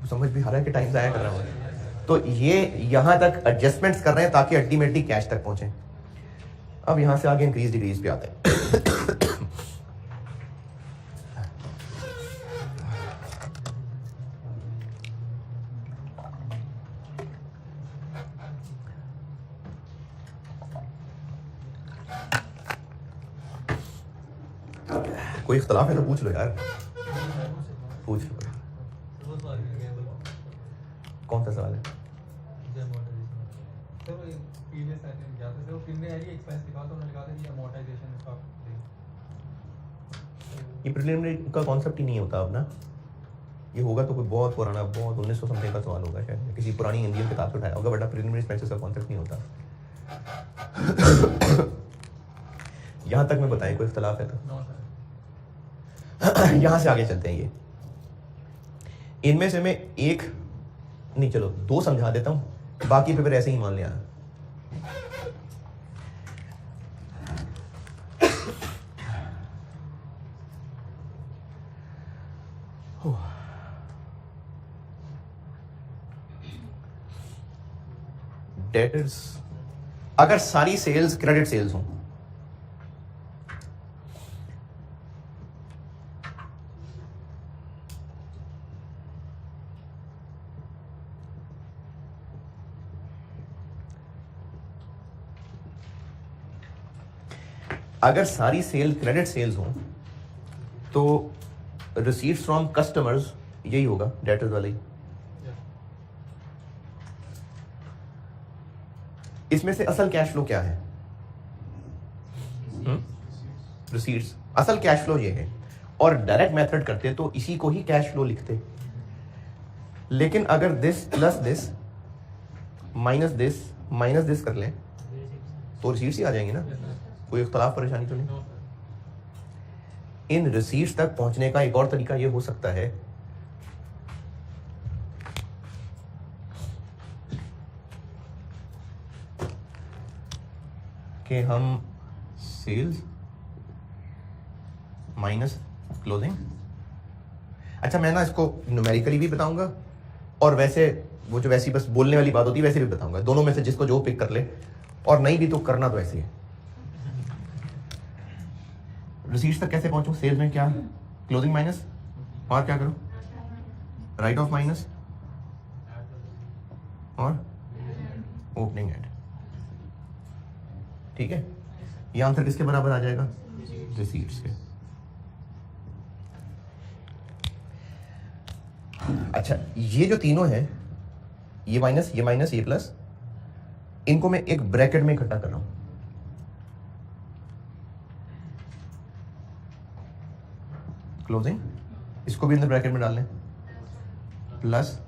समझ भी आ रहा है कि टाइम जाया कर रहा हूं। तो ये यहां तक एडजस्टमेंट्स कर रहे हैं ताकि अल्टीमेटली कैश तक पहुंचे। अब यहां से आगे इंक्रीज डिक्रीज पे आते हैं। कोई इख्तलाफ है तो पूछ लो यार, पूछ लो। कौन सा सवाल है? प्रीलिमिनरी आई एक्सपेंस दिखा तो उन्होंने लिखा था कि अमोर्टाइजेशन इसका ये प्रिलिमिनरी का कॉन्सेप्ट ही नहीं होता अब ना, ये होगा तो कोई बहुत पुराना, बहुत 1900 समथिंग का सवाल होगा शायद, किसी पुरानी इंडियन किताब से उठाया होगा, बट प्रिलिमिनरी एक्सपेंसेस का कॉन्सेप्ट नहीं होता। यहाँ तक मैं बताएं कोई इख्तलाफ है तो? No sir. यहाँ से आगे चलते हैं। ये इनमें से मैं एक नहीं, चलो दो समझा देता हूँ, बाकी पे फिर ऐसे ही मान लिया। डेटर्स, अगर सारी सेल्स क्रेडिट सेल्स हों, अगर सारी सेल क्रेडिट सेल्स हों तो रिसीव्स फ्रॉम कस्टमर्स यही होगा, डेटर्स वाला ही। इसमें से असल कैश फ्लो क्या है? रिसीट्स। असल कैश फ्लो ये है, और डायरेक्ट मेथड करते तो इसी को ही कैश फ्लो लिखते, लेकिन अगर this plus this minus this कर लें तो रिसीट्स ही आ जाएंगे ना, कोई इख्तलाफ परेशानी तो नहीं। इन रिसीट्स तक पहुंचने का एक और तरीका ये हो सकता है कि हम सेल्स माइनस क्लोजिंग, अच्छा मैं ना इसको न्यूमेरिकली भी बताऊंगा और वैसे वो जो वैसी बस बोलने वाली बात होती है वैसे भी बताऊंगा, दोनों में से जिसको जो पिक कर ले, और नहीं भी तो करना तो ऐसे ही है। रिसीट्स तक कैसे पहुंचूं? सेल्स में क्या क्लोजिंग माइनस, और क्या करूं? राइट ऑफ माइनस और ओपनिंग एड। ठीक है, ये आंसर किसके बराबर आ जाएगा? रिसीट्स के। अच्छा, ये जो तीनों हैं, ये माइनस ये प्लस, इनको मैं एक ब्रैकेट में इकट्ठा कर रहा हूं। क्लोजिंग, इसको भी अंदर ब्रैकेट में डाल लें, plus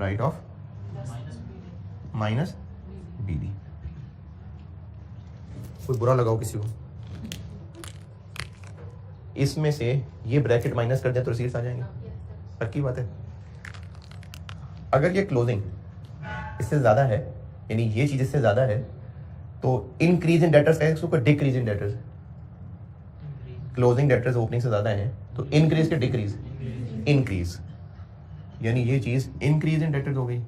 write off minus BD. कोई बुरा लगाओ किसी को? इसमें से ये ब्रैकेट माइनस कर दें तो रिसीट्स आ जाएंगे, पक्की बात है। अगर ये क्लोजिंग इससे ज्यादा है, यानी ये चीज इससे ज्यादा है, तो इंक्रीज इन डेटर्स है, इसको decrease in debtors. Closing debtors opening से ज्यादा है तो इंक्रीज के डिक्रीज, इंक्रीज, यानी ये चीज इंक्रीज इन डेटर्स हो गई।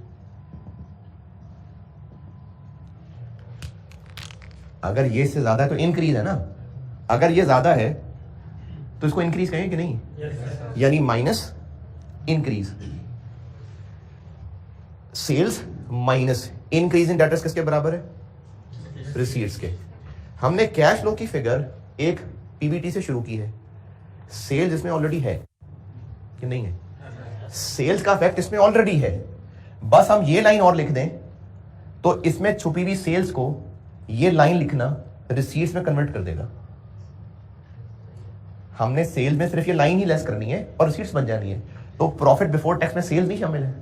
अगर ये इससे ज्यादा है तो इंक्रीज है ना, अगर ये ज्यादा है तो इसको इंक्रीज कहें कि नहीं? यानी minus increase. Sales minus increase in debtors किसके बराबर है? रिसीट्स के। हमने कैश फ्लो की फिगर एक पीबीटी से शुरू की है, सेल्स इसमें ऑलरेडी है कि नहीं है? सेल्स का इफेक्ट इसमें ऑलरेडी है, बस हम ये लाइन और लिख दें तो इसमें छुपी हुई सेल्स को ये लाइन लिखना रिसीट्स में कन्वर्ट कर देगा। हमने सेल्स में सिर्फ ये लाइन ही लेस करनी है और रिसीट्स बन जानी है, तो प्रॉफिट बिफोर टैक्स में सेल्स नहीं शामिल है,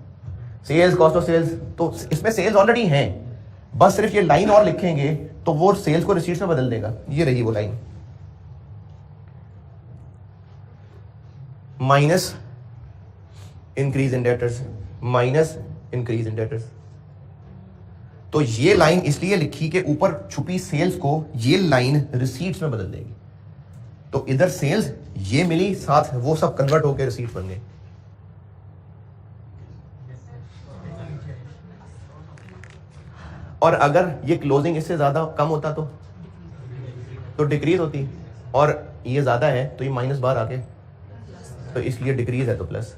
सेल्स कॉस्ट ऑफ सेल्स, तो इसमें सेल्स ऑलरेडी हैं, बस सिर्फ ये लाइन और लिखेंगे तो वो सेल्स को रिसीट्स में बदल देगा। ये रही वो line, minus increase in debtors, minus increase in debtors. तो ये लाइन इसलिए लिखी कि ऊपर छुपी सेल्स को ये लाइन रिसीट्स में बदल देगी, तो इधर सेल्स ये मिली, साथ वो सब कन्वर्ट होकर रिसीट्स बन गए। और अगर ये क्लोजिंग इससे ज्यादा कम होता तो डिक्रीज होती, और ये ज्यादा है तो ये माइनस बाहर आके, तो इसलिए डिक्रीज है तो प्लस।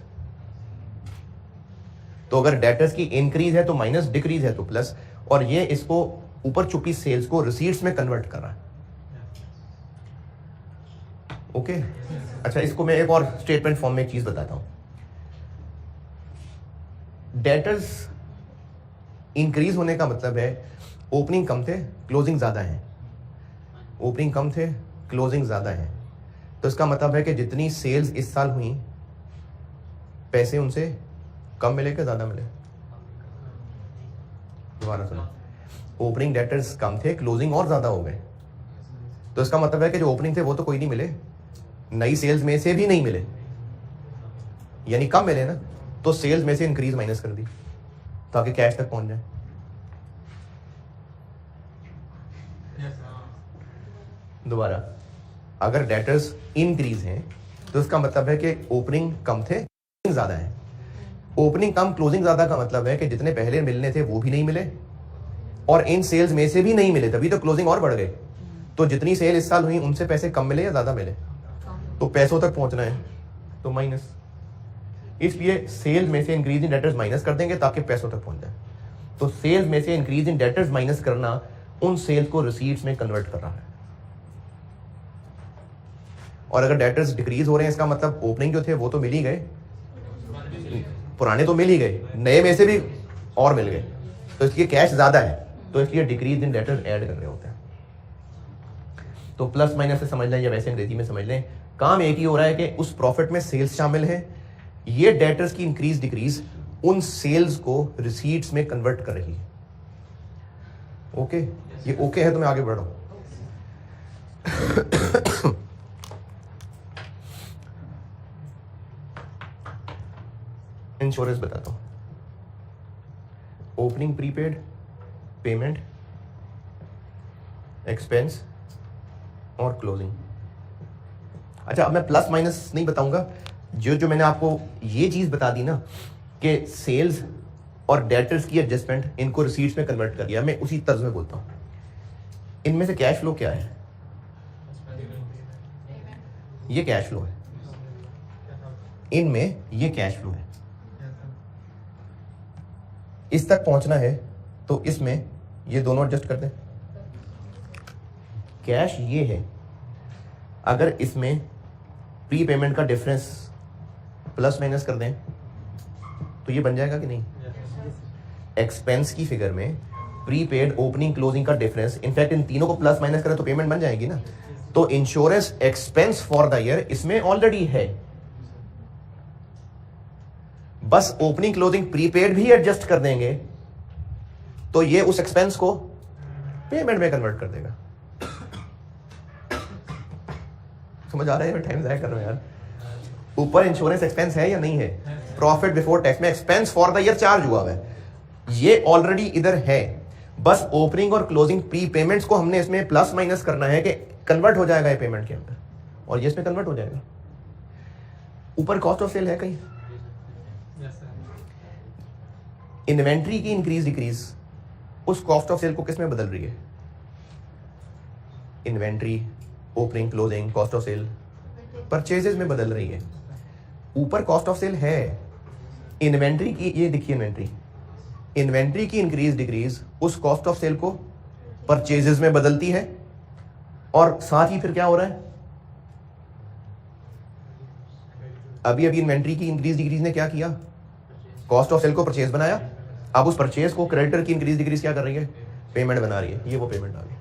तो अगर डेटर्स की इंक्रीज है तो माइनस, डिक्रीज है तो प्लस, और ये इसको ऊपर छुपी सेल्स को रिसीट्स में कन्वर्ट कर रहा है। ओके, अच्छा इसको मैं एक और स्टेटमेंट फॉर्म में एक चीज बताता हूं। डेटर्स इंक्रीज होने का मतलब है ओपनिंग कम थे, क्लोजिंग ज़्यादा है। ओपनिंग कम थे, क्लोजिंग ज़्यादा है, तो इसका मतलब है कि जितनी सेल्स इस साल हुई पैसे उनसे कम मिले कि ज़्यादा मिले? दोबारा सुनो, ओपनिंग डेटर्स कम थे, क्लोजिंग और ज़्यादा हो गए, तो इसका मतलब है कि जो ओपनिंग थे वो तो कोई नहीं मिले, नई सेल्स में से भी नहीं मिले, यानी कम मिले ना, तो सेल्स में से इंक्रीज माइनस कर दी ताकि कैश तक पहुंच जाए। दोबारा, अगर डेटर्स इंक्रीज हैं तो इसका मतलब है कि ओपनिंग कम थे, क्लोजिंग ज्यादा है। ओपनिंग कम, क्लोजिंग ज्यादा का मतलब है कि जितने पहले मिलने थे वो भी नहीं मिले और इन सेल्स में से भी नहीं मिले, तभी तो क्लोजिंग और बढ़ गए। तो जितनी सेल इस साल हुई उनसे पैसे कम मिले या ज्यादा मिले? तो पैसों तक पहुंचना है तो माइनस, इसलिए सेल में से इंक्रीज इन डेटर्स माइनस कर देंगे ताकि पैसों तक पहुंच जाए। तो सेल्स में से इंक्रीज इन डेटर्स माइनस करना उन सेल्स को रिसीट्स में कन्वर्ट कर रहा है। और अगर डेटर्स डिक्रीज हो रहे हैं इसका मतलब ओपनिंग जो थे वो तो मिल ही गए, पुराने तो मिल ही गए, नए में से भी और मिल गए, तो इसलिए कैश ज्यादा है, तो इसलिए डिक्रीज इन डेटर्स ऐड कर रहे होते हैं। तो प्लस माइनस से समझ लें या वैसे अंग्रेजी में समझ लें, काम एक ही हो रहा है कि उस प्रॉफिट में सेल्स शामिल है, ये डेटर्स की इंक्रीज डिक्रीज उन सेल्स को रिसीट्स में कन्वर्ट कर रही है। ओके, ये ओके है तो मैं आगे बढ़ रहा हूं। इंश्योरेंस बताता हूं, ओपनिंग प्रीपेड, पेमेंट, एक्सपेंस और क्लोजिंग। अच्छा, अब मैं प्लस माइनस नहीं बताऊंगा, जो मैंने आपको ये चीज बता दी ना कि सेल्स और डेटर्स की एडजस्टमेंट इनको रिसीट्स में कन्वर्ट कर दिया, मैं उसी तर्ज में बोलता हूं। इनमें से कैश फ्लो क्या है? ये कैश फ्लो है, इनमें ये कैश फ्लो है। इस तक पहुंचना है तो इसमें ये दोनों एडजस्ट कर दें। कैश ये है, अगर इसमें प्री पेमेंट का डिफरेंस प्लस माइनस कर दें तो ये बन जाएगा कि नहीं? एक्सपेंस की फिगर में प्रीपेड, ओपनिंग, क्लोजिंग का डिफरेंस, इनफैक्ट इन तीनों को प्लस माइनस करें तो पेमेंट बन जाएगी ना। तो insurance expense for the year इसमें ऑलरेडी है, बस ओपनिंग, क्लोजिंग, प्रीपेड भी एडजस्ट कर देंगे तो ये उस एक्सपेंस को पेमेंट में कन्वर्ट कर देगा। समझ आ रहा है? टाइम जाया कर रहा हूं यार। ऊपर इंश्योरेंस एक्सपेंस है या नहीं है? प्रॉफिट बिफोर टैक्स में expense for the year charge हुआ है, ये ऑलरेडी इधर है, बस ओपनिंग और क्लोजिंग प्री पेमेंट्स को हमने इसमें प्लस माइनस करना है कि कन्वर्ट हो जाएगा ये पेमेंट के अंदर, और ये इसमें कन्वर्ट हो जाएगा। ऊपर कॉस्ट ऑफ सेल है कहीं? इन्वेंट्री की इंक्रीज डिक्रीज उस कॉस्ट ऑफ सेल को किस में बदल रही है? Inventory, opening, closing, cost of sale purchases में बदल रही है। ऊपर कॉस्ट ऑफ सेल है, इन्वेंट्री की, ये देखिए इन्वेंट्री की इंक्रीज डिक्रीज उस कॉस्ट ऑफ सेल को परचेजेस में बदलती है, और साथ ही फिर क्या हो रहा है? अभी इन्वेंट्री की इंक्रीज डिक्रीज ने क्या किया? कॉस्ट ऑफ सेल को परचेज बनाया, अब उस परचेज को क्रेडिटर की इंक्रीज डिक्रीज क्या कर रही है? पेमेंट बना रही है। ये वो पेमेंट आ गई,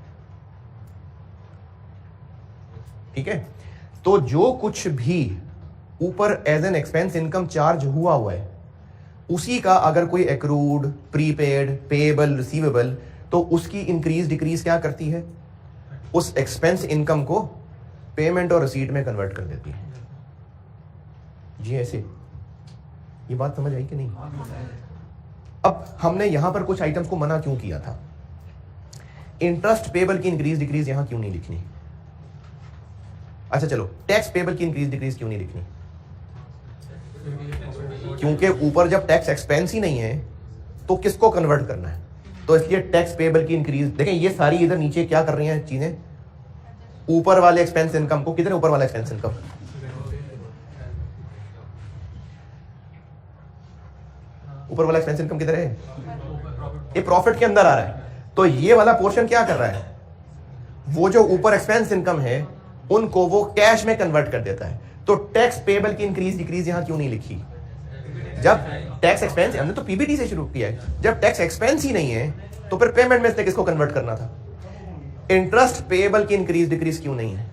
ठीक है। तो जो कुछ भी ऊपर as an expense income charge हुआ है, उसी का अगर कोई एक्रूड, प्रीपेड, पेएबल, रिसीवेबल, तो उसकी इंक्रीज डिक्रीज क्या करती है? उस एक्सपेंस इनकम को पेमेंट और रिसीट में कन्वर्ट कर देती है। जी ऐसे, ये बात समझ आई कि नहीं? अब हमने यहां पर कुछ आइटम्स को मना क्यों किया था? इंटरेस्ट पेएबल की इंक्रीज डिक्रीज यहां क्यों नहीं लिखनी? अच्छा चलो, टैक्स पेएबल की इंक्रीज डिक्रीज क्यों नहीं लिखनी? क्योंकि ऊपर जब टैक्स एक्सपेंस ही नहीं है तो किसको कन्वर्ट करना है, तो इसलिए टैक्स पेएबल की इंक्रीज। देखें ये सारी इधर नीचे क्या कर रही हैं चीजें? ऊपर वाले एक्सपेंस इनकम को, किधर है ऊपर वाला एक्सपेंस इनकम? ऊपर वाला एक्सपेंस इनकम किधर है? ये प्रॉफिट के अंदर आ रहा है, तो ये वाला पोर्शन क्या कर रहा है? वो जो ऊपर एक्सपेंस इनकम है उनको वो कैश में कन्वर्ट कर देता है। तो टैक्स पेएबल की इंक्रीज डिक्रीज यहां क्यों नहीं लिखी? जब टैक्स एक्सपेंस, हमने तो पीबीटी से शुरू किया है, जब टैक्स एक्सपेंस ही नहीं है तो फिर पेमेंट में इसने किसको कन्वर्ट करना था? इंटरेस्ट पेएबल की इंक्रीज डिक्रीज क्यों नहीं है?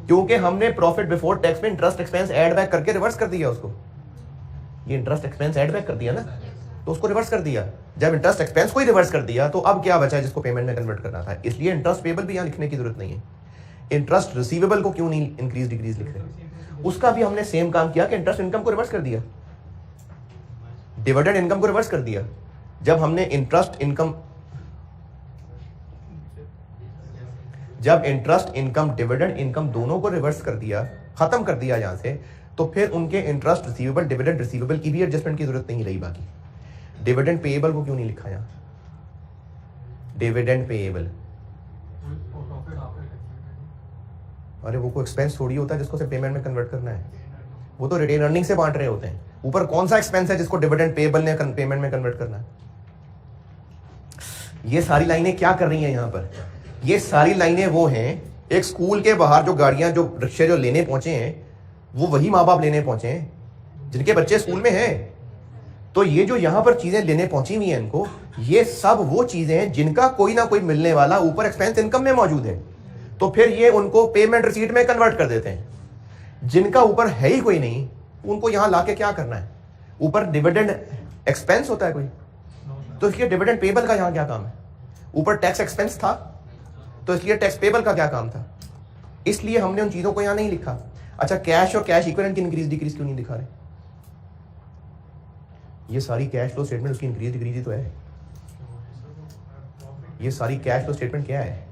क्योंकि हमने प्रॉफिट बिफोर टैक्स में इंटरेस्ट एक्सपेंस ऐड बैक करके रिवर्स कर दिया उसको। ये इंटरेस्ट एक्सपेंस ऐड बैक कर दिया ना, तो उसको रिवर्स कर दिया। जब इंटरेस्ट एक्सपेंस को ही रिवर्स कर दिया तो अब क्या बचा जिसको पेमेंट में कन्वर्ट करना था? इसलिए इंटरेस्ट पेएबल भी यहां लिखने की जरूरत नहीं है। इंटरेस्ट रिसीवेबल को क्यों नहीं इंक्रीज डिक्रीज लिख रहे? उसका भी हमने सेम काम किया कि इंटरेस्ट इनकम को रिवर्स कर दिया, डिविडेंड इनकम को रिवर्स कर दिया। जब हमने इंटरेस्ट इनकम डिविडेंड इनकम दोनों को रिवर्स कर दिया, खत्म कर दिया यहां से, तो फिर उनके इंटरेस्ट रिसीवेबल डिविडेंड रिसीवेबल की भी एडजस्टमेंट की जरूरत नहीं रही। बाकी डिविडेंड पेएबल को क्यों नहीं लिखा यहां? डिविडेंड पेएबल, अरे वो कोई एक्सपेंस थोड़ी होता है जिसको से पेमेंट में कन्वर्ट करना है, वो तो रिटेन अर्निंग से बांट रहे होते हैं। ऊपर कौन सा एक्सपेंस है जिसको डिविडेंड पेएबल ने पेमेंट में कन्वर्ट करना है? ये सारी लाइनें क्या कर रही हैं यहां पर? ये सारी लाइनें वो हैं, एक स्कूल के बाहर जो गाड़ियां जो रिक्शे जो लेने पहुंचे हैं वो वही माँ बाप लेने पहुंचे हैं जिनके बच्चे स्कूल में हैं। तो ये जो यहां पर चीजें लेने पहुंची हुई हैं इनको, ये सब वो चीजें हैं जिनका कोई ना कोई मिलने वाला ऊपर एक्सपेंस इनकम में मौजूद है, तो फिर ये उनको पेमेंट रिसीट में कन्वर्ट कर देते हैं। जिनका ऊपर है ही कोई नहीं, उनको यहां लाके क्या करना है? ऊपर डिविडेंड एक्सपेंस होता है कोई, तो इसलिए डिविडेंड पेएबल का यहां क्या काम है? ऊपर टैक्स एक्सपेंस था, तो इसलिए टैक्स पेएबल का क्या काम था? इसलिए हमने उन चीजों को यहां नहीं लिखा। अच्छा, कैश और कैश इक्विवेलेंट की इंक्रीज डिक्रीज क्यों नहीं दिखा रहे? ये सारी कैश फ्लो स्टेटमेंट उसकी इंक्रीज डिक्रीज ही तो है। ये सारी कैश फ्लो स्टेटमेंट क्या है?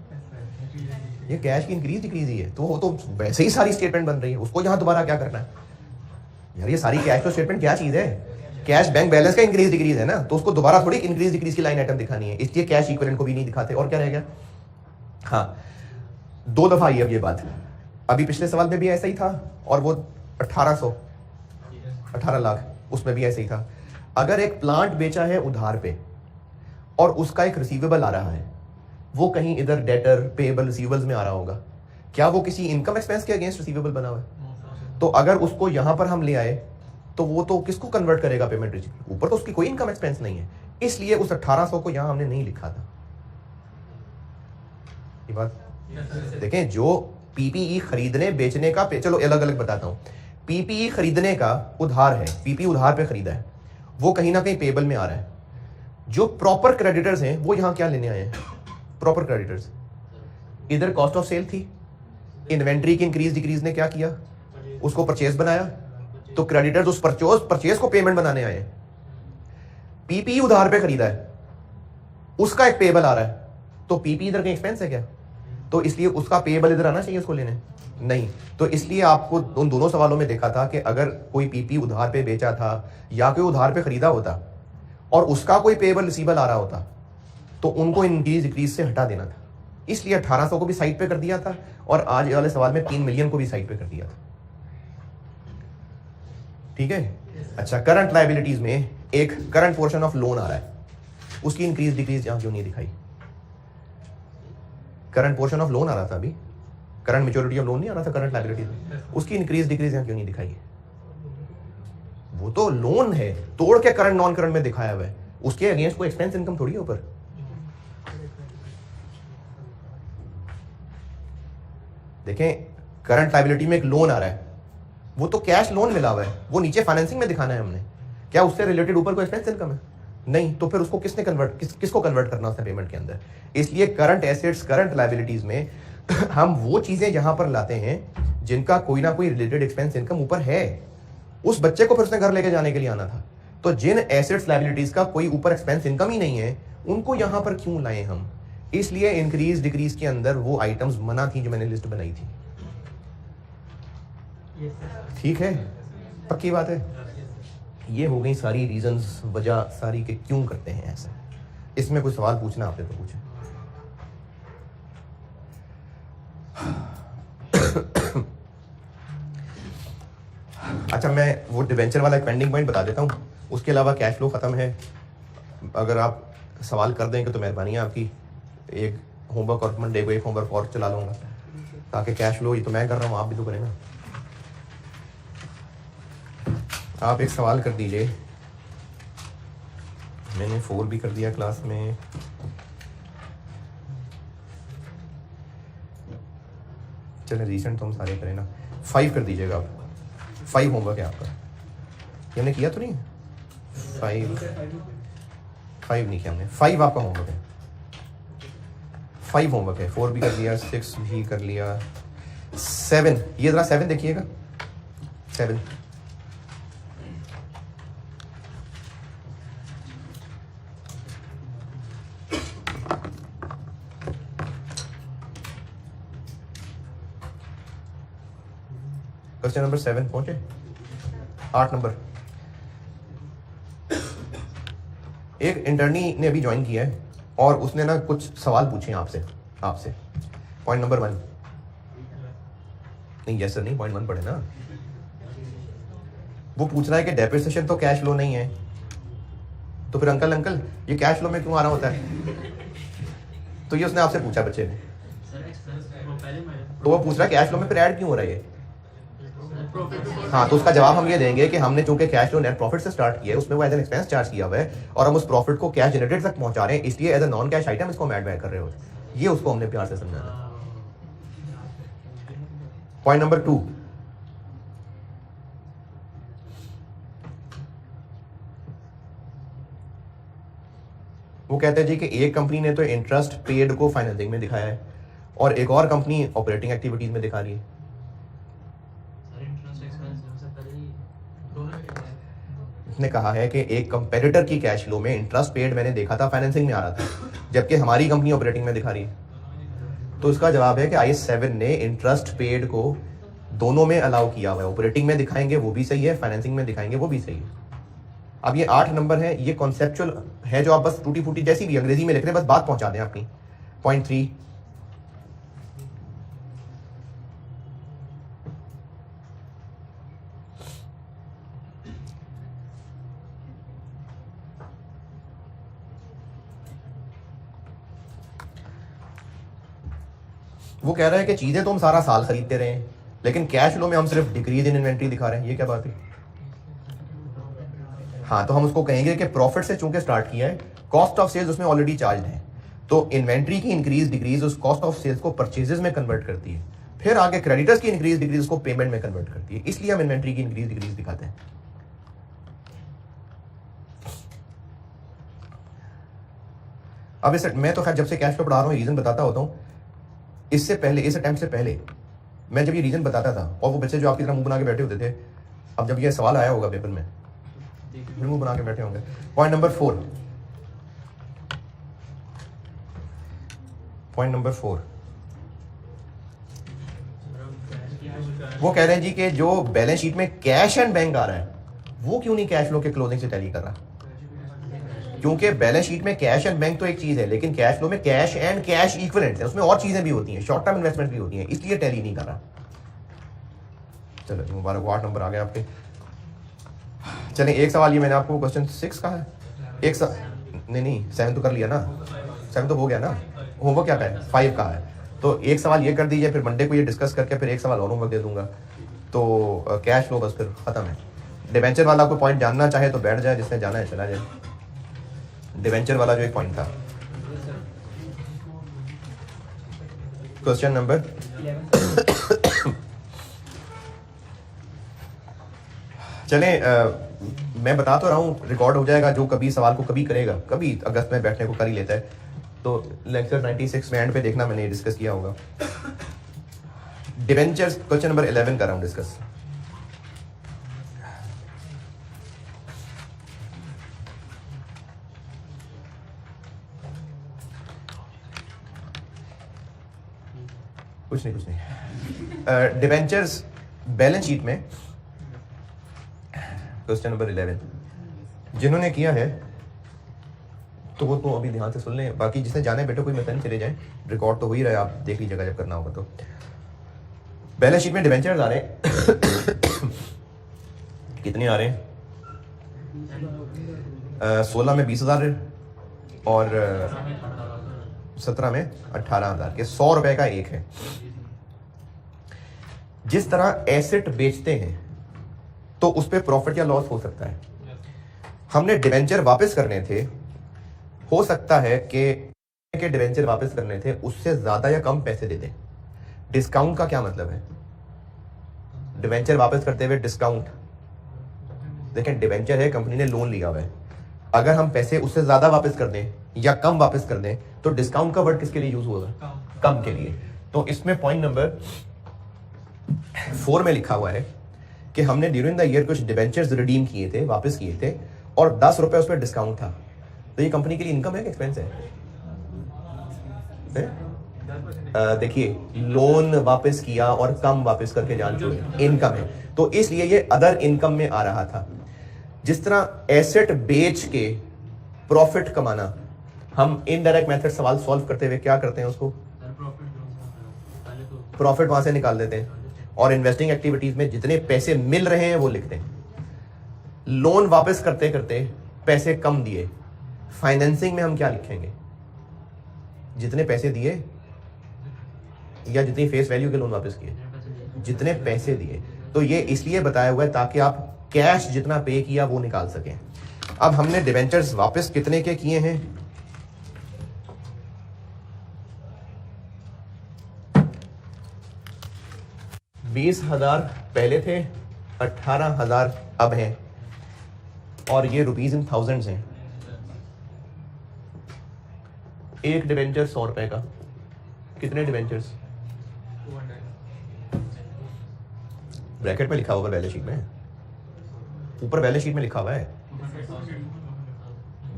ये कैश की इंक्रीज डिक्रीज ही है। तो वो तो वैसे ही सारी स्टेटमेंट बन रही है, उसको यहां दोबारा क्या करना है यार? ये सारी कैश फ्लो स्टेटमेंट क्या चीज है? कैश बैंक बैलेंस का इंक्रीज डिक्रीज है ना, तो उसको दोबारा थोड़ी इंक्रीज डिक्रीज की लाइन आइटम दिखानी है, इसलिए कैश इक्विवेलेंट को भी नहीं दिखाते। और क्या रह गया? हाँ, 2 दफा आई अब ये बात। अभी पिछले सवाल में भी ऐसा ही था, और वो 18 लाख उसमें भी ऐसा ही था। अगर एक प्लांट बेचा है उधार पे और उसका एक रिसीवेबल आ रहा है, वो कहीं इधर डेटर पेएबल रिसीवेबल्स में आ रहा होगा, क्या वो किसी इनकम एक्सपेंस के अगेंस्ट रिसीवेबल बना हुआ है? तो अगर उसको यहां पर हम ले आए तो वो तो किसको कन्वर्ट करेगा पेमेंट रिसीट? ऊपर तो उसकी कोई इनकम एक्सपेंस नहीं है, इसलिए उस 1800 को यहां हमने नहीं लिखा था। ये बात देखें, जो पीपीई खरीदने बेचने का, चलो अलग अलग बताता हूं। पीपीई खरीदने का उधार है, पीपीई उधार पे खरीदा है, वो कहीं ना कहीं पेएबल में आ रहा है। जो प्रॉपर क्रेडिटर्स हैं वो यहां क्या लेने आए हैं? प्रॉपर क्रेडिटर्स, इधर कॉस्ट ऑफ सेल थी, इन्वेंट्री की इंक्रीज डिक्रीज ने क्या किया? उसको परचेज बनाया, तो क्रेडिटर्स उस परचेज को पेमेंट बनाने आए। पीपीई उधार पे खरीदा है, उसका एक पेएबल आ रहा है, तो पीपीई इधर का एक्सपेंस है क्या? तो इसलिए उसका पेएबल इधर आना चाहिए उसको लेने, नहीं। तो इसलिए आपको उन दोनों सवालों में देखा था कि अगर कोई पीपीई उधार पे बेचा था या कोई उधार पे खरीदा होता और उसका कोई पेएबल रिसीवेबल आ रहा होता, तो उनको इंक्रीज डिक्रीज से हटा देना था। इसलिए 1800 को भी साइड पे कर दिया था, और आज वाले सवाल में 3 मिलियन को भी साइड पे कर दिया था। ठीक है। अच्छा, करंट लायबिलिटीज में एक करंट पोर्शन ऑफ लोन आ रहा है, उसकी इंक्रीज डिक्रीज यहां क्यों नहीं दिखाई? करंट पोर्शन ऑफ लोन आ रहा था, अभी करंट मैच्योरिटी ऑफ लोन नहीं आ रहा था करंट लायबिलिटीज में, उसकी इंक्रीज डिक्रीज यहां क्यों नहीं दिखाई? वो तो लोन है, तोड़ के करंट नॉन करंट में दिखाया हुआ है, उसके अगेंस्ट कोई एक्सपेंस इनकम थोड़ी है ऊपर। देखें, करंट लायबिलिटी में एक लोन आ रहा है, वो तो कैश लोन मिला हुआ है, वो नीचे फाइनेंसिंग में दिखाना है हमने, क्या उससे रिलेटेड ऊपर कोई एक्सपेंस इनकम है? नहीं। तो फिर उसको किसने किसको कन्वर्ट करना उसने पेमेंट के अंदर? इसलिए करंट एसेट्स करंट लायबिलिटीज में हम वो चीजें यहां पर लाते हैं जिनका कोई ना कोई रिलेटेड एक्सपेंस इनकम ऊपर है। उस बच्चे को फिर उसने घर लेके जाने के लिए आना था, तो जिन एसेट्स लायबिलिटीज का कोई ऊपर एक्सपेंस इनकम ही नहीं है, उनको यहां पर क्यों लाए हम? इसलिए इंक्रीज डिक्रीज के अंदर वो आइटम्स मना थी जो मैंने लिस्ट बनाई थी। ठीक है, पक्की बात है। ये हो गई सारी रीजंस, वजह सारी के क्यों करते हैं ऐसा। इसमें कोई सवाल पूछना आपने तो पूछे। अच्छा, मैं वो डिवेंचर वाला एक पेंडिंग पॉइंट बता देता हूँ, उसके अलावा कैश फ्लो खत्म है। अगर आप सवाल कर देंगे तो मेहरबानी है आपकी। एक होमवर्क और मंडे को एक होमवर्क और चला लूँगा, ताकि कैश फ्लो, ये तो मैं कर रहा हूँ, आप भी तो करें ना। आप एक सवाल कर दीजिए। मैंने 4 भी कर दिया क्लास में। चले रिसेंट तो हम सारे करें ना। 5 कर दीजिएगा आप। 5 होमवर्क है आपका। ये हमने किया तो नहीं? 5 नहीं किया हमने। 5 आपका होमवर्क है। 5 होमवर्क है। 4 भी कर लिया, 6 भी कर लिया, 7। ये जरा 7 देखिएगा। 7 क्वेश्चन नंबर 7 पहुंचे। 8 नंबर। एक इंटर्नी ने अभी ज्वाइन किया है और उसने ना कुछ सवाल पूछे हैं आपसे। पॉइंट नंबर 1 नहीं, यस सर नहीं, पॉइंट 1 पढ़े ना। वो पूछ रहा है कि डेप्रिसिएशन तो कैश फ्लो नहीं है, तो फिर अंकल ये कैश फ्लो में क्यों आ रहा होता है? तो ये उसने आपसे पूछा बच्चे ने। तो वो पूछ रहा है कैश फ्लो में फिर ऐड क्यों हो रहा है ये? हाँ, तो उसका जवाब हम ये देंगे कि हमने चूंकि कैश फ्लो नेट प्रॉफिट से स्टार्ट किया है, उसमें वो एज एन एक्सपेंस चार्ज किया हुआ है और हम उस प्रॉफिट को कैश जनरेटेड तक पहुंचा रहे हैं, इसलिए as a non cash item इसको हम ऐड बैक कर रहे होते हैं। ये उसको हमने प्यार से समझाना। पॉइंट नंबर 2, वो कहते हैं जी कि एक कंपनी ने तो इंटरेस्ट पेड को फाइनेंसिंग में दिखाया है और एक और कंपनी ऑपरेटिंग एक्टिविटीज में दिखा रही है। उसने कहा है कि एक कंपेटिटर की कैश फ्लो में इंटरेस्ट पेड मैंने देखा था फाइनेंसिंग में आ रहा था, जबकि हमारी कंपनी ऑपरेटिंग में दिखा रही है। तो इसका जवाब है कि IAS 7 ने इंटरेस्ट पेड को दोनों में अलाउ किया हुआ है। ऑपरेटिंग में दिखाएंगे वो भी सही है, फाइनेंसिंग में दिखाएंगे वो भी सही है। अब ये 8 नंबर है, ये कॉन्सेप्चुअल है जो आप बस टूटी फूटी जैसी भी अंग्रेजी में लिख रहे हैं, बस बात पहुंचा दें अपनी। पॉइंट 3, वो कह रहा है कि चीजें तो हम सारा साल खरीदते रहे हैं, लेकिन कैश फ्लो में हम सिर्फ डिक्रीज इन इन्वेंट्री दिखा रहे हैं। ये क्या बात है? हाँ, तो हम उसको कहेंगे कि प्रॉफिट से चूंकि स्टार्ट किया है, कॉस्ट ऑफ सेल्स उसमें ऑलरेडी चार्ज है, तो इन्वेंट्री की इंक्रीज डिक्रीज उस कॉस्ट ऑफ सेल्स को परचेजेस में कन्वर्ट करती है, फिर आगे क्रेडिटर्स की इंक्रीज डिक्रीज को पेमेंट में कन्वर्ट करती है, इसलिए हम इन्वेंट्री की इंक्रीज डिक्रीज दिखाते हैं। अब इस मैं तो खैर जब से कैश फ्लो पढ़ा रहा हूँ रीजन बताता होता हूँ। इससे पहले, इस अटेम्प्ट से पहले मैं जब ये रीजन बताता था और वो बच्चे जो आपकी तरह मुंह बना के बैठे होते थे, अब जब ये सवाल आया होगा पेपर में फिर मुंह बना के बैठे होंगे। पॉइंट नंबर 4, वो कह रहे हैं जी कि जो बैलेंस शीट में कैश एंड बैंक आ रहा है वो क्यों नहीं कैश फ्लो के क्लोजिंग से टैली कर रहा? क्योंकि बैलेंस शीट में कैश एंड बैंक तो एक चीज है, लेकिन कैश फ्लो में कैश एंड कैश इक्विवेलेंट है, उसमें और चीजें भी होती हैं, शॉर्ट टर्म इन्वेस्टमेंट भी होती हैं, इसलिए टैली नहीं कर रहा। चलो मुबारक, 8 नंबर आ गए आपके। चलें, एक सवाल ये मैंने आपको क्वेश्चन 6 का है, नहीं 7 तो कर लिया ना, 7 तो हो गया ना। होमवर्क क्या का है? 5 का है। तो एक सवाल ये कर दीजिए, फिर मंडे को ये डिस्कस करके फिर एक सवाल और होमवर्क दे दूंगा। तो कैश फ्लो बस फिर खत्म है। डिवेंचर वाला कोई पॉइंट जानना चाहे तो बैठ जाए, जिसने जाना है चला जाए। डिवेंचर वाला जो एक पॉइंट था, क्वेश्चन नंबर चलें, मैं बता तो रहा हूँ, रिकॉर्ड हो जाएगा। जो कभी सवाल को कभी करेगा, कभी अगस्त में बैठने को कर ही लेता है, तो लेक्चर 96 में एंड पे देखना, मैंने डिस्कस किया होगा। डिवेंचर्स क्वेश्चन नंबर 11 कर रहा हूँ डिस्कस। कुछ नहीं। डिवेंचर्स बैलेंस शीट में क्वेश्चन नंबर 11 जिन्होंने किया है तो वो तो अभी ध्यान से सुन लें, बाकी जिसने जाने बेटे कोई मतलब नहीं चले जाए, रिकॉर्ड तो हो ही रहा है, आप देख लीजिएगा जब करना होगा। तो बैलेंस शीट में डिवेंचर्स आ रहे हैं कितने आ रहे हैं? 16 में 20,000 और 17 में 18,000 के 100 रुपए का एक है। जिस तरह एसेट बेचते हैं तो उस पर प्रॉफिट या लॉस हो सकता है। हमने डिवेंचर वापस करने थे, हो सकता है कि डिवेंचर वापस करने थे उससे ज्यादा या कम पैसे दे दें। डिस्काउंट का क्या मतलब है? डिवेंचर वापस करते हुए डिस्काउंट, देखें डिवेंचर है, कंपनी ने लोन लिया हुआ है, अगर हम पैसे उससे ज्यादा वापस कर दें या कम वापस कर दें तो डिस्काउंट का वर्ड किसके लिए यूज होगा? कम के लिए। तो इसमें पॉइंट नंबर 4 में लिखा हुआ है कि हमने ड्यूरिंग द ईयर कुछ डिवेंचर्स रिडीम किए थे, वापस किए थे, और 10 रुपए उस पर डिस्काउंट था। तो ये कंपनी के लिए इनकम है कि एक्सपेंस है? देखिए लोन वापस किया और कम वापस करके जान चुके, इनकम है, तो इसलिए ये अदर इनकम में आ रहा था। जिस तरह एसेट बेच के प्रॉफिट कमाना, हम इनडायरेक्ट मेथड सवाल सॉल्व करते हुए क्या करते हैं, उसको प्रॉफिट वहां से निकाल देते हैं और इन्वेस्टिंग एक्टिविटीज में जितने पैसे मिल रहे हैं वो लिखते हैं। लोन वापस करते करते पैसे कम दिए, फाइनेंसिंग में हम क्या लिखेंगे? जितने पैसे दिए या जितनी फेस वैल्यू के लोन वापस किए? जितने पैसे दिए। तो ये इसलिए बताया हुआ है ताकि आप कैश जितना पे किया वो निकाल सकें। अब हमने डिवेंचर्स वापस कितने के किए हैं? $20,000 पहले थे, 18,000 अब हैं, और ये रुपीज इन थाउजेंड्स हैं। एक डिवेंचर 100 रुपए का, कितने डिवेंचर्स? ब्रैकेट में लिखा होगा बैलेंस शीट में, ऊपर बैलेंस शीट में लिखा हुआ है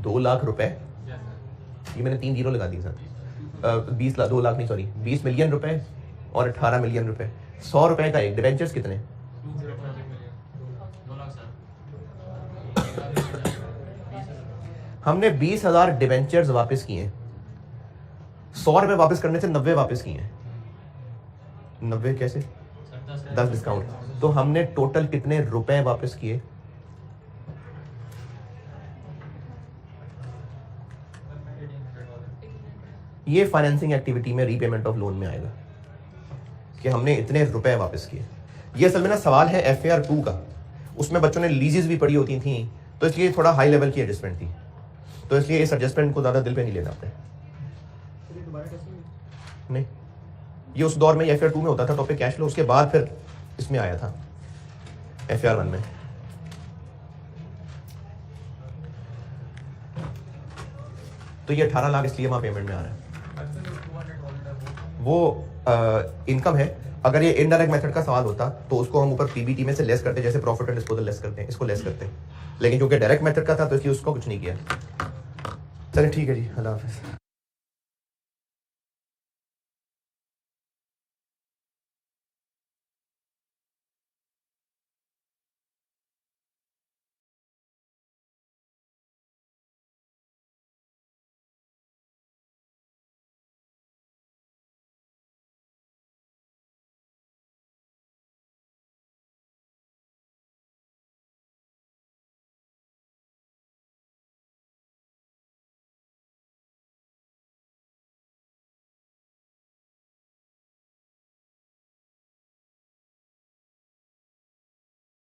2 लाख रुपए। ये मैंने 3 जीरो लगा दिए सर, 20 लाख, 2 लाख नहीं सॉरी, 20 मिलियन रुपए और 18 मिलियन रुपए। 100 रुपए का एक। डिवेंचर्स कितने? हमने 20,000 डिवेंचर्स वापस किए, 100 रुपए वापस करने से 90 वापस किए। 90 कैसे? 10 डिस्काउंट। तो हमने टोटल कितने रुपए वापस किए? ये फाइनेंसिंग एक्टिविटी में रीपेमेंट ऑफ लोन में आएगा कि हमने इतने रुपए वापस किए। ये असल में ना सवाल है FAR 2 का, उसमें बच्चों ने लीजेस भी पढ़ी होती थी, तो इसलिए थोड़ा हाई लेवल की एडजस्टमेंट थी, तो इसलिए इस एडजस्टमेंट को ज्यादा दिल पे नहीं लेना आपने। नहीं, ये उस दौर में FAR 2 में होता था टॉपिक कैश फ्लो, उसके बाद फिर इसमें आया था FAR 1 में। तो ये 18 लाख इसलिए वहां पेमेंट में आ रहा है, वो इनकम है। अगर ये इनडायरेक्ट मेथड का सवाल होता तो उसको हम ऊपर PBT में से लेस करते, जैसे प्रॉफिट एंड डिस्पोजल लेस करते हैं, इसको लेस करते हैं, लेकिन क्योंकि डायरेक्ट मेथड का था तो इसलिए उसको कुछ नहीं किया। चलिए ठीक है जी, अल्लाह हाफिज़।